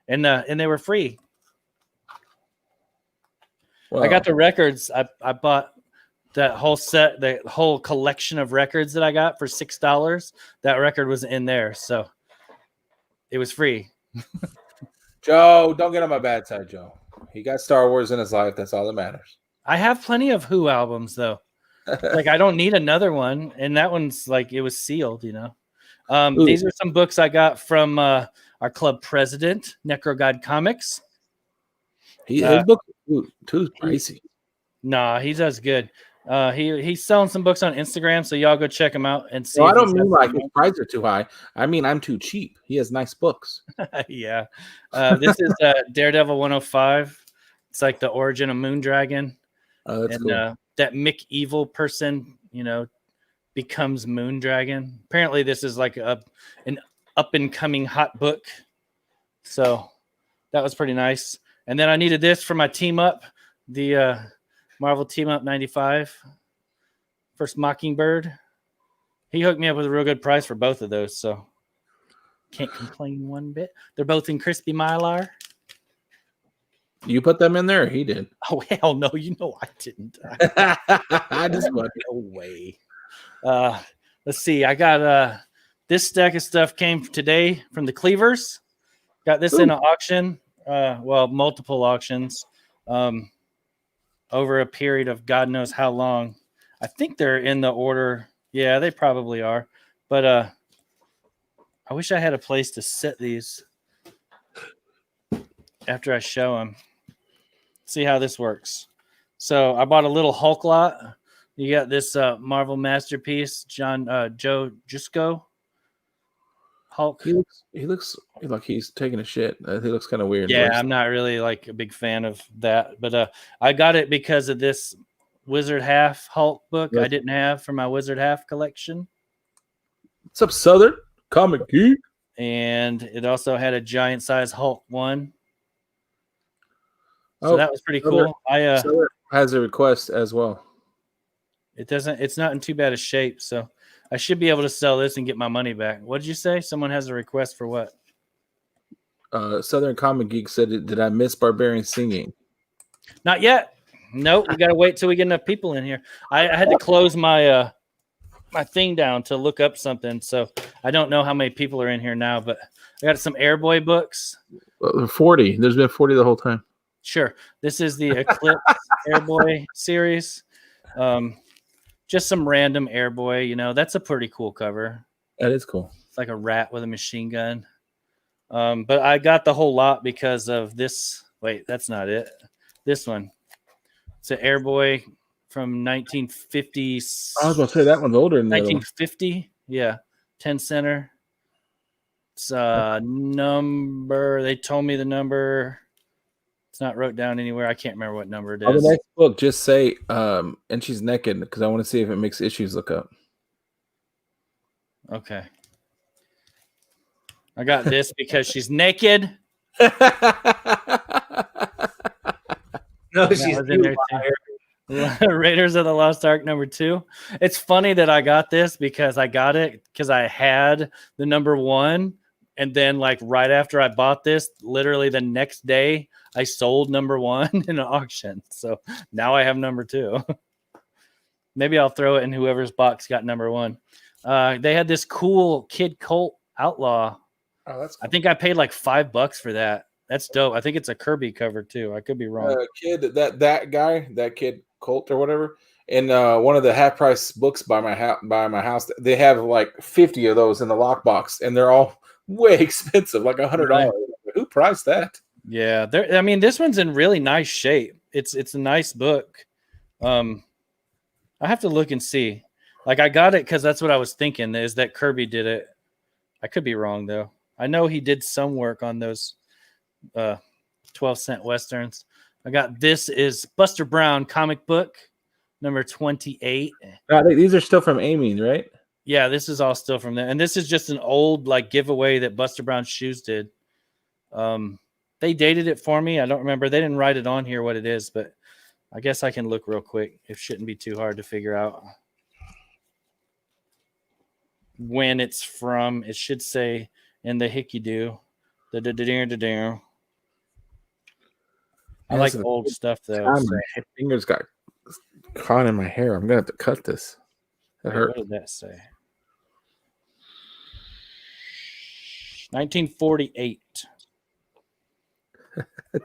and they were free. Well, I got the records. I bought that whole set, the whole collection of records that I got for $6. That record was in there, so it was free. Joe, don't get on my bad side, Joe. He got Star Wars in his life. That's all that matters. I have plenty of Who albums though. Like I don't need another one, and that one's like it was sealed, you know. These are some books I got from our club president, Necro God Comics. His book too is pricey. Nah, he does good. He's selling some books on Instagram, so y'all go check him out and see. No, I don't mean like his prices are too high. I mean I'm too cheap. He has nice books. Yeah. This is Daredevil 105. It's like the origin of Moondragon. Oh, that's and cool. That Mick Evil person, you know, becomes Moondragon. Apparently, this is like an up and coming hot book. So that was pretty nice. And then I needed this for my team up, the Marvel Team Up 95. First Mockingbird. He hooked me up with a real good price for both of those, so can't complain one bit. They're both in crispy Mylar. You put them in there, or he did? Oh hell no! You know I didn't. I just no way. Let's see. I got this stack of stuff came today from the Cleavers. Got this in an auction. Well, multiple auctions. Over a period of God knows how long. I think they're in the order. Yeah, they probably are. But I wish I had a place to set these after I show them. See how this works. So I bought a little Hulk lot. You got this Marvel masterpiece, Joe Jusko Hulk. He looks like he's taking a shit. He looks kind of weird. Yeah, I'm not really like a big fan of that, but I got it because of this Wizard Half Hulk book I didn't have for my Wizard Half collection. What's up, Southern Comic Geek? And it also had a giant size Hulk one. So that was pretty cool. Southern has a request as well. It's not in too bad a shape, so I should be able to sell this and get my money back. What did you say? Someone has a request for what? Southern Comic Geek said, "Did I miss Barbarian singing?" Not yet. Nope. We got to wait till we get enough people in here. I had to close my my thing down to look up something, so I don't know how many people are in here now. But I got some Airboy books. 40. There's been 40 the whole time. Sure. This is the Eclipse Airboy series. Just some random Airboy. You know, that's a pretty cool cover. That is cool. It's like a rat with a machine gun. But I got the whole lot because of this. Wait, that's not it. This one. It's an Airboy from 1950. I was going to say that one's older than 1950. Yeah. 10 center. It's a number. They told me the number. It's not wrote down anywhere. I can't remember what number it is. The next book, just say, and she's naked, because I want to see if it makes issues look up. Okay. I got this because she's naked. No, she's in there too. Raiders of the Lost Ark #2. It's funny that I got this because I got it because I had the #1. And then, like, right after I bought this, literally the next day, I sold #1 in an auction. So now I have #2. Maybe I'll throw it in whoever's box got #1. They had this cool Kid Colt Outlaw. Oh, that's cool. I think I paid like $5 for that. That's dope. I think it's a Kirby cover too. I could be wrong. That Kid Colt or whatever, in one of the half price books by my house, they have like 50 of those in the lockbox, and they're all way expensive, like $100. Right. Who priced that? Yeah, I mean, this one's in really nice shape. It's a nice book. I have to look and see. Like, I got it because that's what I was thinking, is that Kirby did it. I could be wrong though. I know he did some work on those 12-cent westerns. I got this is Buster Brown comic book number 28. These are still from Amy, right? Yeah, this is all still from there. And this is just an old like giveaway that Buster Brown Shoes did. They dated it for me. I don't remember. They didn't write it on here what it is, but I guess I can look real quick. It shouldn't be too hard to figure out when it's from. It should say in the hickey-do. I like old stuff, though. God, my fingers got caught in my hair. I'm going to have to cut this. That hurt. What did that say? 1948.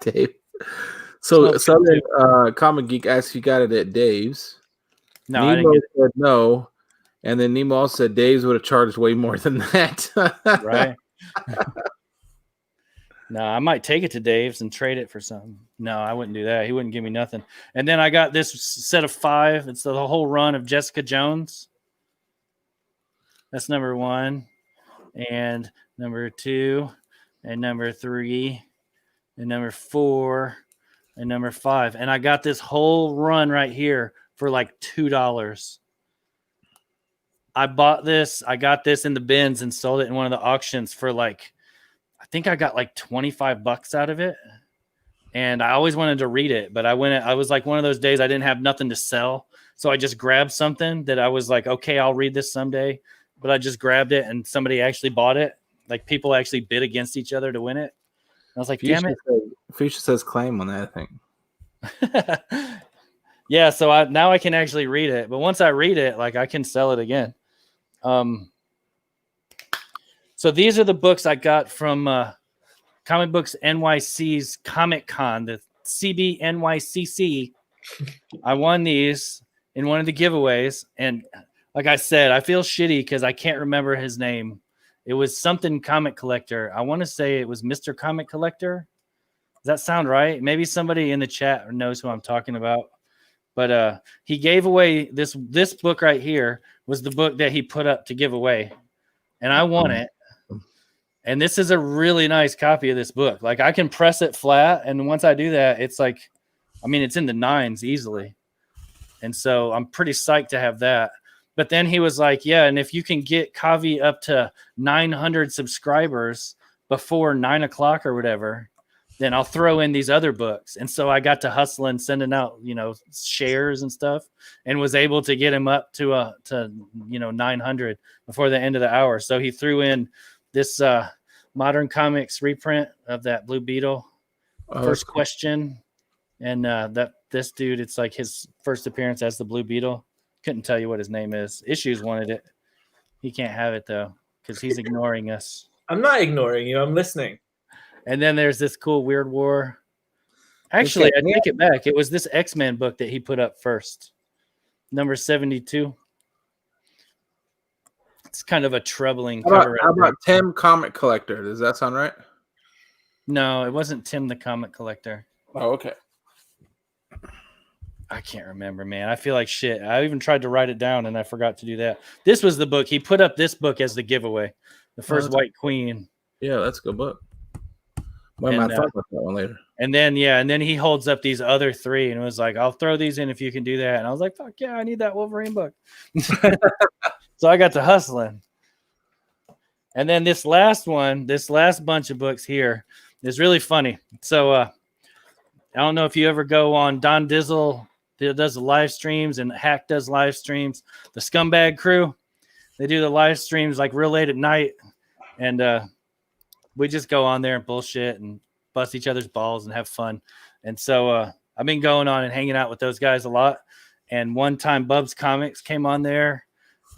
Dave. So Southern Comic Geek asked if you got it at Dave's. No, Nemo I didn't get it. said no. And then Nemo also said Dave's would have charged way more than that. Right? No, I might take it to Dave's and trade it for something. No, I wouldn't do that. He wouldn't give me nothing. And then I got this set of 5. It's the whole run of Jessica Jones. That's number 1. And number 2. And number 3. And number 4. And number 5. And I got this whole run right here for like $2. I got this in the bins and sold it in one of the auctions for like, I think I got like $25 out of it. And I always wanted to read it, but I was like one of those days I didn't have nothing to sell. So I just grabbed something that I was like, okay, I'll read this someday. But I just grabbed it and somebody actually bought it. Like people actually bid against each other to win it. I was like, damn it. Fuchsia says claim on that, I think. Yeah, so now I can actually read it. But once I read it, like I can sell it again. So these are the books I got from Comic Books NYC's Comic Con, the CBNYCC. I won these in one of the giveaways. And like I said, I feel shitty because I can't remember his name. It was something Comic Collector. I want to say it was Mr. Comic Collector. Does that sound right? Maybe somebody in the chat knows who I'm talking about. But he gave away this book right here was the book that he put up to give away. And I won it. And this is a really nice copy of this book. Like I can press it flat. And once I do that, it's like, I mean, it's in the 9s easily. And so I'm pretty psyched to have that. But then he was like, yeah, and if you can get Kavi up to 900 subscribers before 9 o'clock or whatever, then I'll throw in these other books. And so I got to hustling, sending out, shares and stuff, and was able to get him up to 900 before the end of the hour. So he threw in this Modern Comics reprint of that Blue Beetle first question. And this dude, it's like his first appearance as the Blue Beetle. Couldn't tell you what his name is. Issues wanted it. He can't have it though, because he's ignoring us. I'm not ignoring you. I'm listening. And then there's this cool Weird War. Actually, I take it back. It was this X-Men book that he put up first. Number 72. It's kind of a troubling cover. How about Tim Comic Collector? Does that sound right? No, it wasn't Tim the Comic Collector. Oh, okay. I can't remember, man. I feel like shit. I even tried to write it down and I forgot to do that. This was the book. He put up this book as the giveaway. The first White Queen. Yeah, that's a good book. I might talk about that one later. And then he holds up these other 3 and was like, I'll throw these in if you can do that. And I was like, fuck yeah, I need that Wolverine book. So I got to hustling. And then this last bunch of books here is really funny. So I don't know if you ever go on Don Dizzle does the live streams and Hack does live streams. The Scumbag Crew, they do the live streams like real late at night. And we just go on there and bullshit and bust each other's balls and have fun. And so I've been going on and hanging out with those guys a lot. And one time Bub's Comics came on there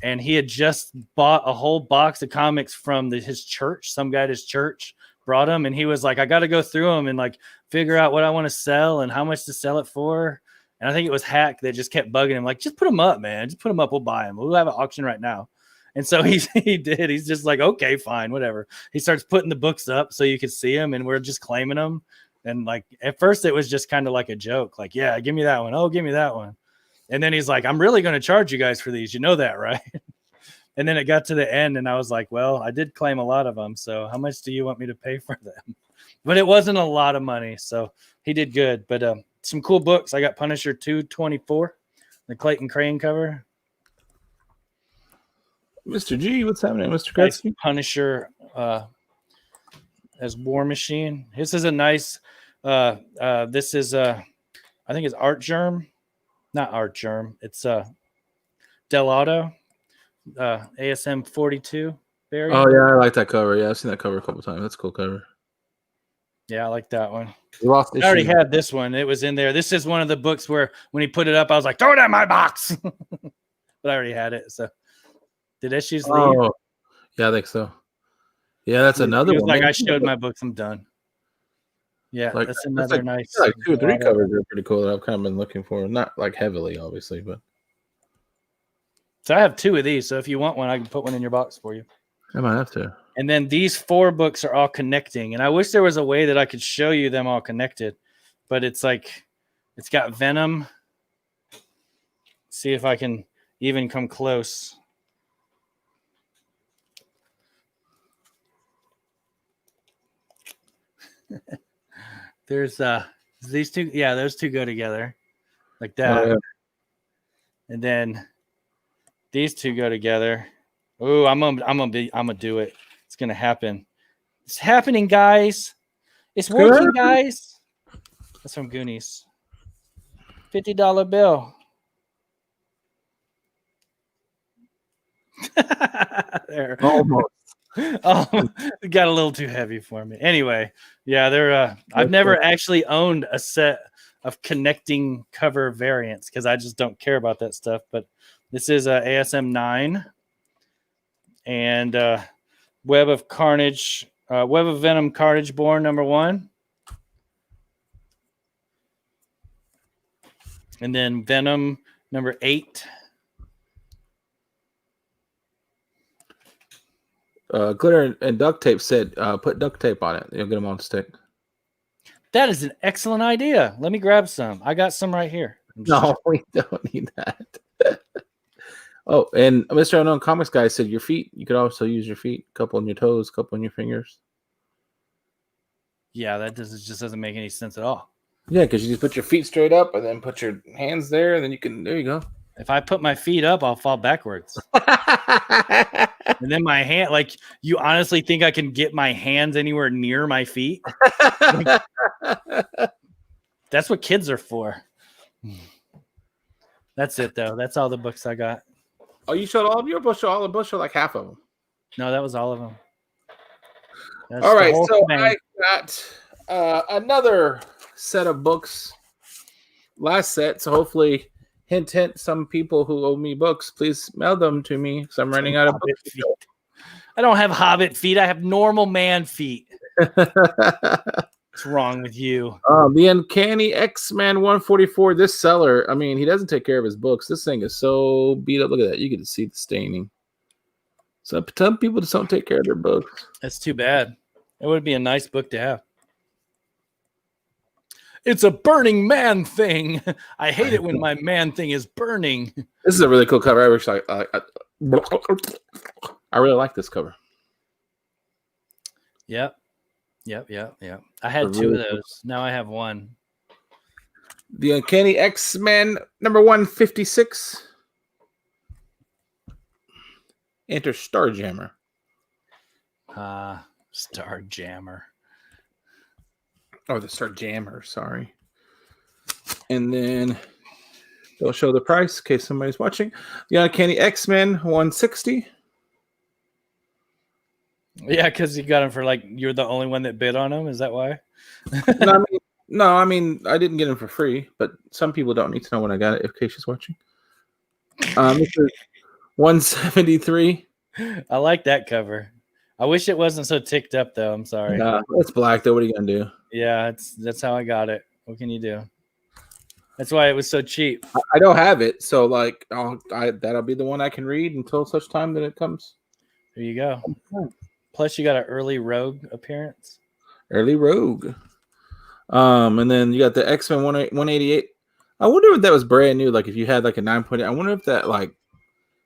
and he had just bought a whole box of comics from his church. Some guy at his church brought them. And he was like, I got to go through them and like figure out what I want to sell and how much to sell it for. And I think it was Hack that just kept bugging him. Like, just put them up, man. Just put them up. We'll buy them. We'll have an auction right now. And so he did. He's just like, okay, fine, whatever. He starts putting the books up so you could see them, and we're just claiming them. And like at first, it was just kind of like a joke, like, yeah, give me that one. Oh, give me that one. And then he's like, I'm really going to charge you guys for these. You know that, right? And then it got to the end, and I was like, well, I did claim a lot of them. So how much do you want me to pay for them? But it wasn't a lot of money. So he did good. But some cool books. I got Punisher 224, the Clayton Crane cover. Mr. G, what's happening, Mr. Gretzky? Punisher as War Machine. This is a nice. This is I think it's Art Germ. Not Art Germ. It's Del Auto. ASM 42 variant. Oh yeah, I like that cover. Yeah, I've seen that cover a couple times. That's a cool cover. Yeah, I like that one. We lost I already issues. had this one. It was in there. This is one of the books where when he put it up, I was like, throw it in my box. But I already had it. So did issues leave? Oh, yeah, I think so. Yeah, that's another He was one. like, man. I showed my books. I'm done. Yeah, Like, that's that's another like, nice. like 2 or 3 Auto. covers that are pretty cool that I've kind of been looking for. Not like heavily, obviously, but So I have 2 of these. So if you want one, I can put one in your box for you. I might have to. And then these 4 books are all connecting. And I wish there was a way that I could show you them all connected. But it's like, it's got Venom. See if I can even come close. There's these 2. Yeah, those 2 go together like that. Oh, yeah. And then these 2 go together. Oh, I'm gonna do it. It's gonna happen. It's happening, guys. It's working, guys. That's from Goonies. $50 bill. There. Almost. Oh, it got a little too heavy for me. Anyway, yeah, they're. I've never actually owned a set of connecting cover variants because I just don't care about that stuff. But this is a ASM 9 and Web of Carnage, Web of Venom, Carnage Born #1, and then Venom #8. Glitter and duct tape said, put duct tape on it. You'll get them on stick. That is an excellent idea. Let me grab some. I got some right here. No, we don't need that. Oh, and Mr. Unknown Comics guy said your feet. You could also use your feet. A couple on your toes, a couple on your fingers. Yeah, that just doesn't make any sense at all. Yeah, because you just put your feet straight up and then put your hands there, and then you can. There you go. If I put my feet up, I'll fall backwards. And then my hand, like, you honestly think I can get my hands anywhere near my feet? Like, that's what kids are for. That's it, though. That's all the books I got. Oh, you showed all of your bush, all the bush, or like half of them? No, that was all of them. That's All the right, whole so thing. I got another set of books. Last set, so hopefully, hint, hint. Some people who owe me books, please mail them to me because I'm running out of Hobbit feet. I don't have hobbit feet. I have normal man feet. books. What's wrong with you? The Uncanny X-Men 144. This seller, I mean, he doesn't take care of his books. This thing is so beat up. Look at that. You can see the staining. So some people just don't take care of their books. That's too bad. It would be a nice book to have. It's a Burning Man thing. I hate it when my man thing is burning. This is a really cool cover. I really like this cover. Yep. I had 2 of those. Now I have 1. The Uncanny X-Men number 156. Enter Starjammer. Starjammer. Oh, the Starjammer, sorry. And then they'll show the price in case somebody's watching. The Uncanny X-Men 160. Yeah, because you got them for like you're the only one that bid on them. Is that why? No, I mean I didn't get them for free, but some people don't need to know when I got it. If Keisha's watching, this is 173. I like that cover. I wish it wasn't so ticked up though. I'm sorry. It's black though. What are you gonna do? Yeah, that's how I got it. What can you do? That's why it was so cheap. I don't have it, so like that'll be the one I can read until such time that it comes. There you go. Plus, you got an early Rogue appearance. Early Rogue. And then you got the X-Men 188. I wonder if that was brand new. Like if you had like a 9.8. I wonder if that like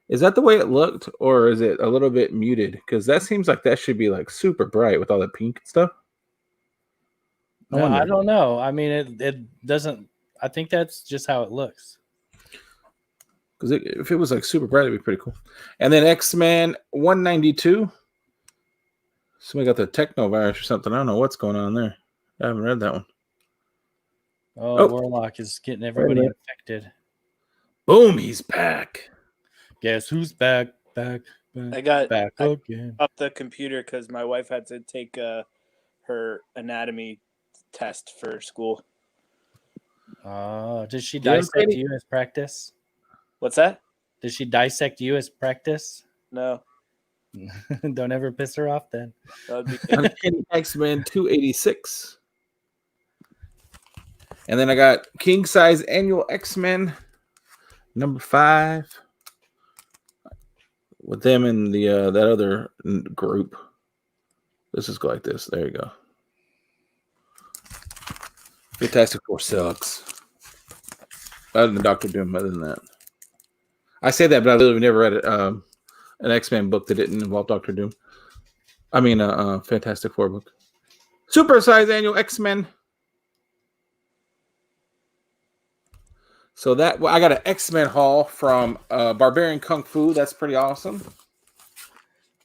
is that the way it looked, or is it a little bit muted? Because that seems like that should be like super bright with all the pink and stuff. I don't know. I mean, it doesn't. I think that's just how it looks. Because if it was like super bright, it'd be pretty cool. And then X-Men 192. Somebody got the techno virus or something. I don't know what's going on there. I haven't read that one. Oh, Warlock is getting everybody infected. Boom, he's back. Guess who's back? Back again. Up the computer because my wife had to take her anatomy test for school. Did she dissect you as practice? What's that? Did she dissect you as practice? No. Don't ever piss her off then. That would be Uncanny X-Men 286. And then I got King Size Annual X-Men number 5. With them and the that other group. Let's just go like this. There you go. Fantastic Four sucks. Other than Dr. Doom, other than that. I say that, but I literally never read an X-Men book that didn't involve Dr. Doom. I mean, a Fantastic Four book. Super Size Annual X-Men. So that I got an X-Men haul from Barbarian Kung Fu. That's pretty awesome.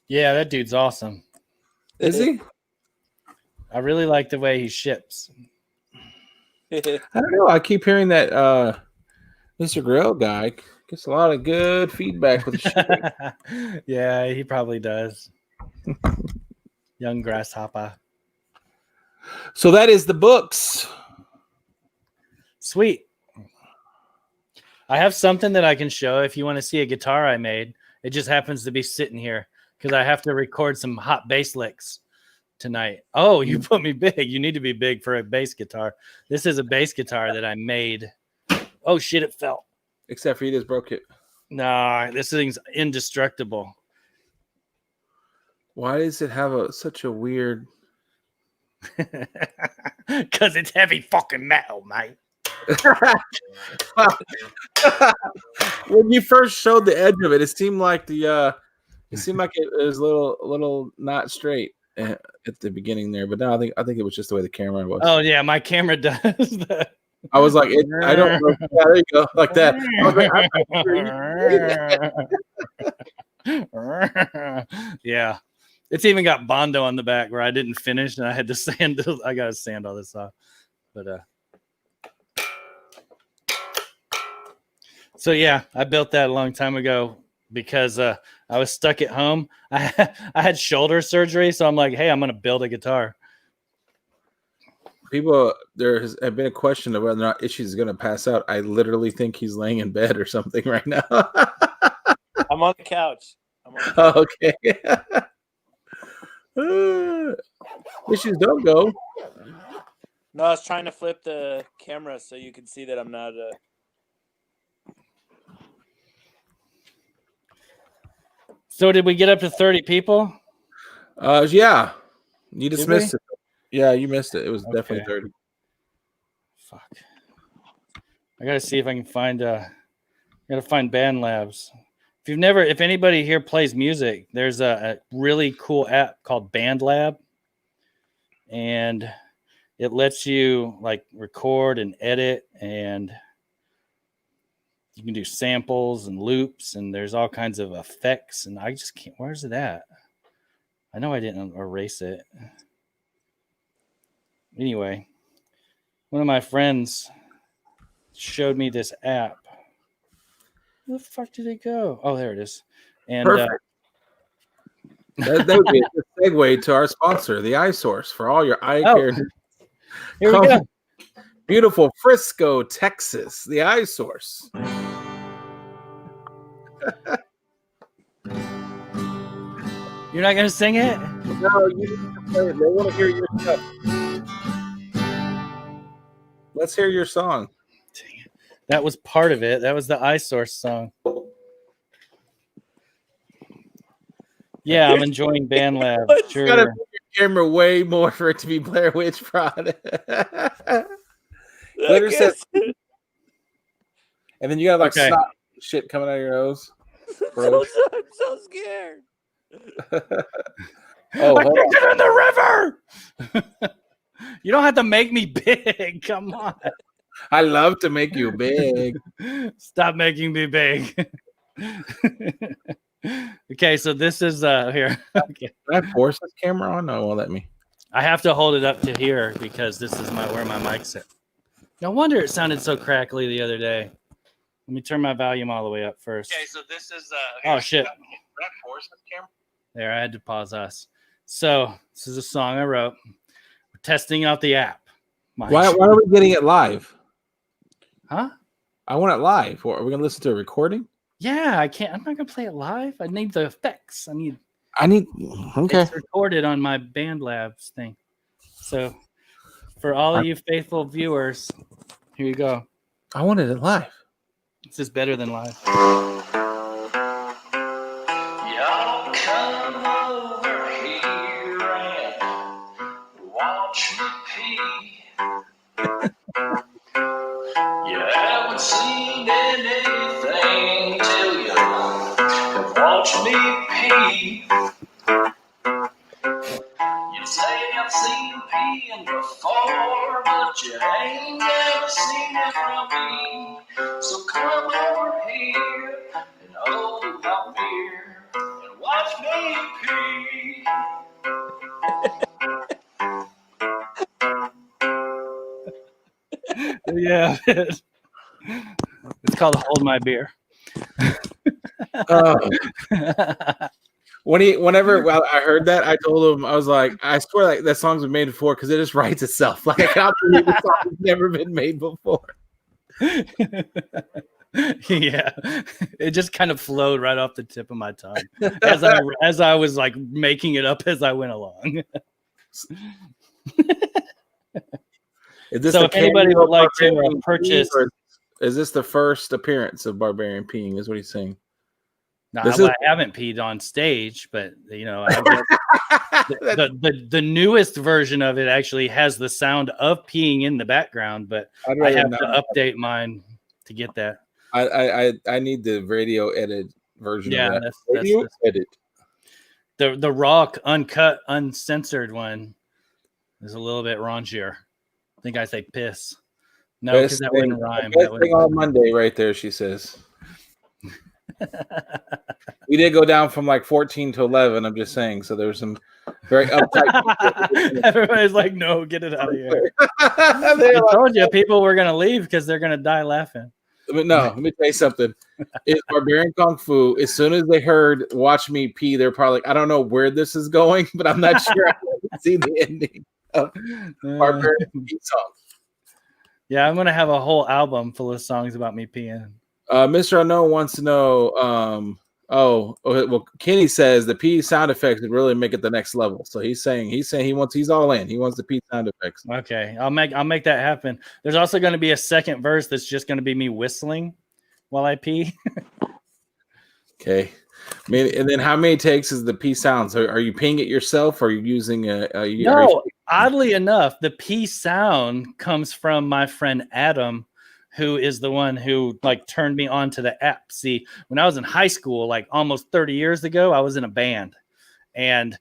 Yeah, that dude's awesome. Is he? I really like the way he ships. I don't know. I keep hearing that Mr. Grill guy gets a lot of good feedback with the shipping. Yeah, he probably does. Young grasshopper. So that is the books. Sweet. I have something that I can show if you want to see a guitar I made. It just happens to be sitting here because I have to record some hot bass licks tonight. Oh, you put me big. You need to be big for a bass guitar. This is a bass guitar that I made. Oh, shit, it fell. Except for you just broke it. Nah, this thing's indestructible. Why does it have such a weird... Because it's heavy fucking metal, mate. When you first showed the edge of it, it seemed like it was a little not straight at the beginning there, but now I think it was just the way the camera was. Oh yeah, my camera does that. I was like, I don't know. Yeah, there you go, like that. Yeah, it's even got Bondo on the back where I didn't finish and I had to sand. I got to sand all this off, but So yeah, I built that a long time ago because I was stuck at home. I had shoulder surgery, so I'm like, hey, I'm gonna build a guitar. There has been a question of whether or not Issues is gonna pass out. I literally think he's laying in bed or something right now. I'm on the couch. Oh, okay. Issues, don't go. No, I was trying to flip the camera so you can see that I'm not So did we get up to 30 people? Yeah. You just missed it. Yeah, you missed it. It was definitely 30. Fuck. I gotta see if I can find gotta find Band Labs. If anybody here plays music, there's a really cool app called Band Lab. And it lets you like record and edit, and you can do samples and loops, and there's all kinds of effects, and I just can't. Where's it at? I know I didn't erase it. Anyway, one of my friends showed me this app. Where the fuck did it go? Oh, there it is. And perfect. That would be a good segue to our sponsor, the Eye Source, for all your eye care. Here we go. Beautiful Frisco, Texas, the Eye Source. You're not gonna sing it? No, you need to play it. They want to hear your stuff. Let's hear your song. Dang it. That was part of it. That was the Eye Source song. Yeah, I'm enjoying Band Lab. Sure. You gotta move your camera way more for it to be Blair Witch Prod. And then you got like snot shit coming out of your nose. I'm so scared. Oh, I kicked it in the river. You don't have to make me big. Come on. I love to make you big. Stop making me big. Okay, so this is here. Okay. Can I force this camera on? No, it won't let me. I have to hold it up to here because this is where my mic's at. No wonder it sounded so crackly the other day. Let me turn my volume all the way up first. Okay, so this is Oh shit! There, I had to pause us. So this is a song I wrote. We're testing out the app. Why are we getting it live? Huh? I want it live. Are we gonna listen to a recording? Yeah, I can't. I'm not gonna play it live. I need the effects. Okay. Okay. It's recorded on my BandLabs thing. So for all of you faithful viewers, here you go. I wanted it live. This is better than live. Y'all come over here and watch me pee. You haven't seen anything till you have watched me pee. You say I've seen peeing before, but you ain't never seen it from me. So come over here and hold my beer and watch me pee. Yeah. It's called Hold My Beer. Whenever I heard that, I told him, I was like, I swear like that song's been made before because it just writes itself. Like I can't believe the song has never been made before. Yeah, it just kind of flowed right off the tip of my tongue as I was like making it up as I went along. So if anybody would like to purchase, is this the first appearance of Barbarian peeing? Is what he's saying. No, I haven't peed on stage, but you know, I guess the newest version of it actually has the sound of peeing in the background, but I have to update mine to get that. I need the radio edit version. Yeah, of that. that's edit. The raw, uncut, uncensored one is a little bit raunchier. I think I say piss. No, because that wouldn't rhyme. Best thing on Monday, right there. She says. We did go down from like 14 to 11. I'm just saying. So there was some very uptight. Everybody's like, "No, get it out of here." I told you people were gonna leave because they're gonna die laughing. But no, let me tell you something. It's Barbarian Kung Fu. As soon as they heard "Watch Me Pee," they're probably like, "I don't know where this is going, but I'm not sure I can see the ending of Barbarian Pee song." Yeah, I'm gonna have a whole album full of songs about me peeing. Mr. Unknown wants to know. Well, Kenny says the pee sound effects would really make it the next level. So he's saying he's all in. He wants the pee sound effects. Okay, I'll make that happen. There's also going to be a second verse that's just going to be me whistling while I pee. Okay, and then how many takes is the pee sounds? Are you peeing it yourself, or are you using No, oddly enough, the pee sound comes from my friend Adam, who is the one who like turned me on to the app. See, when I was in high school, like almost 30 years ago, I was in a band, and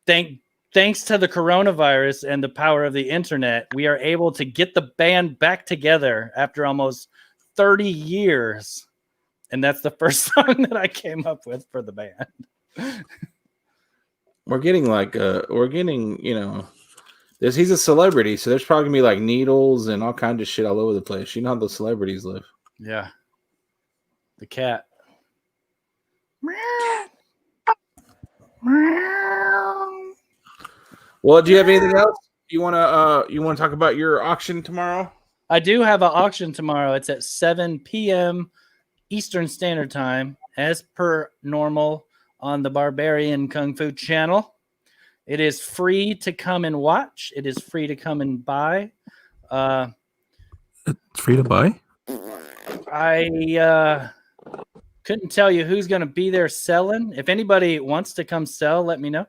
thanks to the coronavirus and the power of the internet, we are able to get the band back together after almost 30 years. And that's the first song that I came up with for the band. We're getting he's a celebrity, so there's probably gonna be like needles and all kinds of shit all over the place. You know how those celebrities live. Yeah. The cat. Well, do you have anything else you wanna talk about your auction tomorrow? I do have an auction tomorrow. It's at 7 p.m. Eastern Standard Time, as per normal on the Barbarian Kung Fu channel. It is free to come and watch. It is free to come and buy. It's free to buy? I couldn't tell you who's going to be there selling. If anybody wants to come sell, let me know.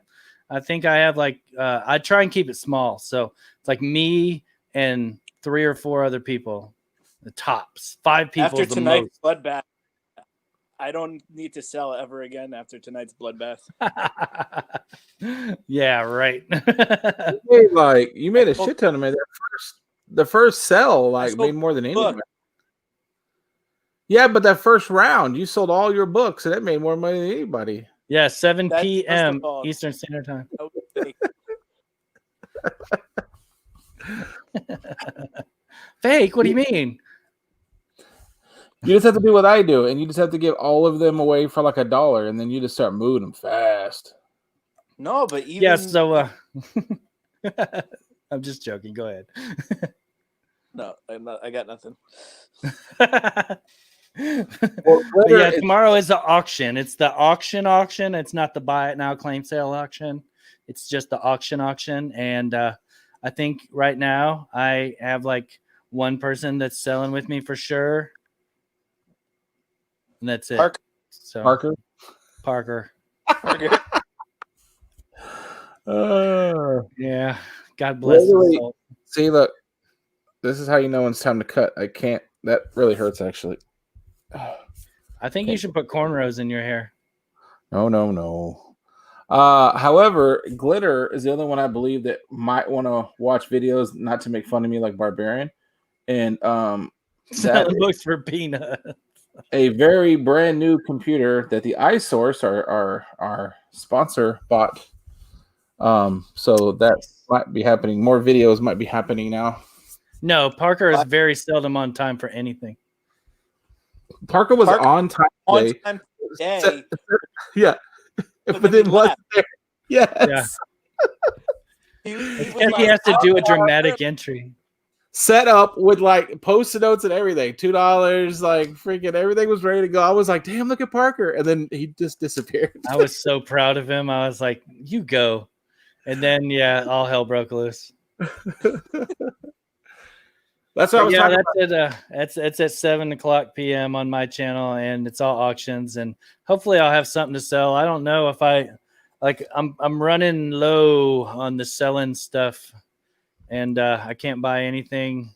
I think I have I try and keep it small. So it's like me and 3 or 4 other people. The tops. 5 people. After tonight's bloodbath, I don't need to sell ever again after tonight's bloodbath. Yeah, right. You made a shit ton of money. The first sell made more than anybody. Yeah, but that first round, you sold all your books, and that made more money than anybody. Yeah, 7 p.m. Eastern Standard Time. Fake? What do you mean? You just have to do what I do, and you just have to give all of them away for like $1, and then you just start moving them fast. No, but even Yeah, so I'm just joking. Go ahead. no, I got nothing. Well, But yeah, it's- tomorrow is the auction. It's the auction. It's not the buy it now, claim sale auction. It's just the auction. And I think right now I have like one person that's selling with me for sure. And that's it. So Parker. Parker. Yeah. God bless his Literally- soul. See, look, this is how you know when it's time to cut. I can't. That really hurts, actually. I think you should put cornrows in your hair. No. However, Glitter is the only one I believe that might want to watch videos, not to make fun of me like Barbarian, and that Selling books for peanuts. a very brand new computer that the iSource, our sponsor, bought. So that might be happening. More videos might be happening now. No, Parker is very seldom on time for anything. Parker was on time On today. time today. Yeah, But but then then he wasn't left. there. Yes. Yeah. He was And he like, has to do a "Oh, dramatic entry. Set up with like post-it notes and everything. $2, like freaking everything was ready to go. I was like, damn, look at Parker. And then he just disappeared. I was so proud of him. I was like, you go. And then, yeah, all hell broke loose. That's what I But was yeah, talking about. that's at 7:00 p.m. on my channel, and it's all auctions. And hopefully, I'll have something to sell. I don't know if I'm running low on the selling stuff, and I can't buy anything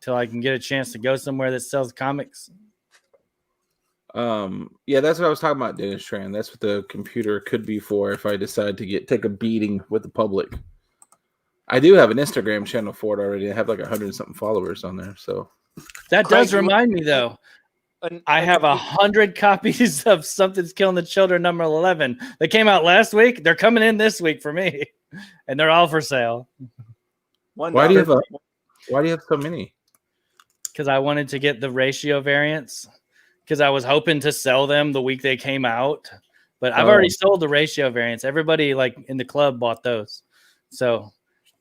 till I can get a chance to go somewhere that sells comics. Yeah, that's what I was talking about, Dennis Tran. That's what the computer could be for if I decide to take a beating with the public. I do have an Instagram channel for it already. I have like 100-something followers on there. So That Craig, does you- remind me, though. I have 100 copies of Something's Killing the Children number 11. They came out last week. They're coming in this week for me, and they're all for sale why do you have so many? because I wanted to get the ratio variants because I was hoping to sell them the week they came out, but I've already sold the ratio variants. Everybody like in the club bought those, so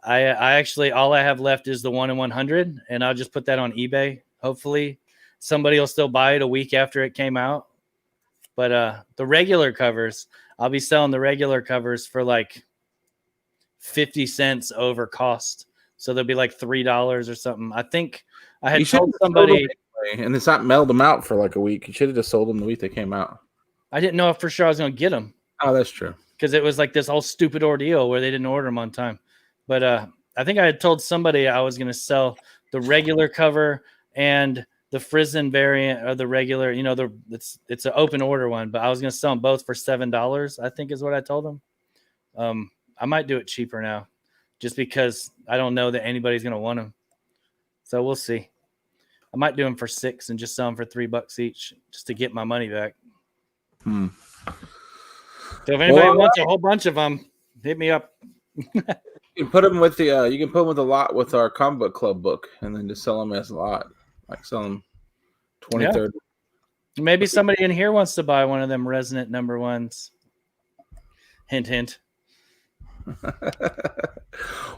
I actually all I have left is the 1 in 100, and I'll just put that on eBay. Hopefully, somebody will still buy it a week after it came out. But the regular covers, I'll be selling the regular covers for like 50 cents over cost. So they'll be like $3 or something. I think I had told somebody, and it's not mailed them out for like a week. You should have just sold them the week they came out. I didn't know if for sure I was going to get them Oh, that's true. because it was like this whole stupid ordeal where they didn't order them on time. But I think I had told somebody I was going to sell the regular cover and the Frizen variant or the regular, it's an open order one, but I was going to sell them both for $7, I think is what I told them. I might do it cheaper now just because I don't know that anybody's going to want them. So we'll see. I might do them for $6 and just sell them for $3 each just to get my money back. So if anybody wants a whole bunch of them, hit me up. You can put them with the lot with our comic book club book, and then just sell them as a lot. Like sell them 20, 30. Maybe somebody in here wants to buy one of them resonant number ones. Hint, hint.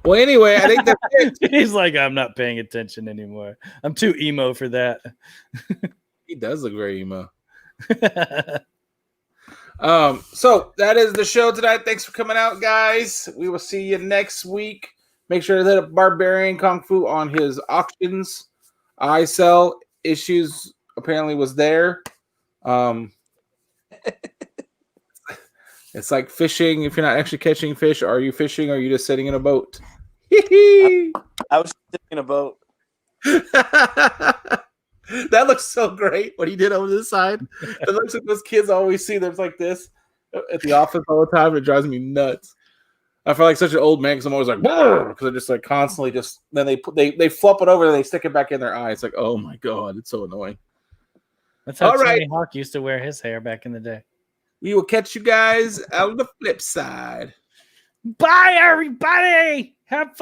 Well, anyway, I think that's it. He's like, I'm not paying attention anymore. I'm too emo for that. He does look very emo. So that is the show tonight. Thanks for coming out, guys. We will see you next week. Make sure to hit up Barbarian Kung Fu on his auctions. I sell issues apparently was there. It's like fishing. If you're not actually catching fish, are you fishing? Or are you just sitting in a boat? I was sitting in a boat. That looks so great. What he did over the side. It looks like those kids always see there's like this at the office all the time. It drives me nuts. I feel like such an old man because I'm always like, because they're just like constantly just. Then they flop it over and they stick it back in their eye. It's like, oh my god, it's so annoying. That's how All right. Tony Hawk used to wear his hair back in the day. We will catch you guys on the flip side. Bye, everybody. Have fun.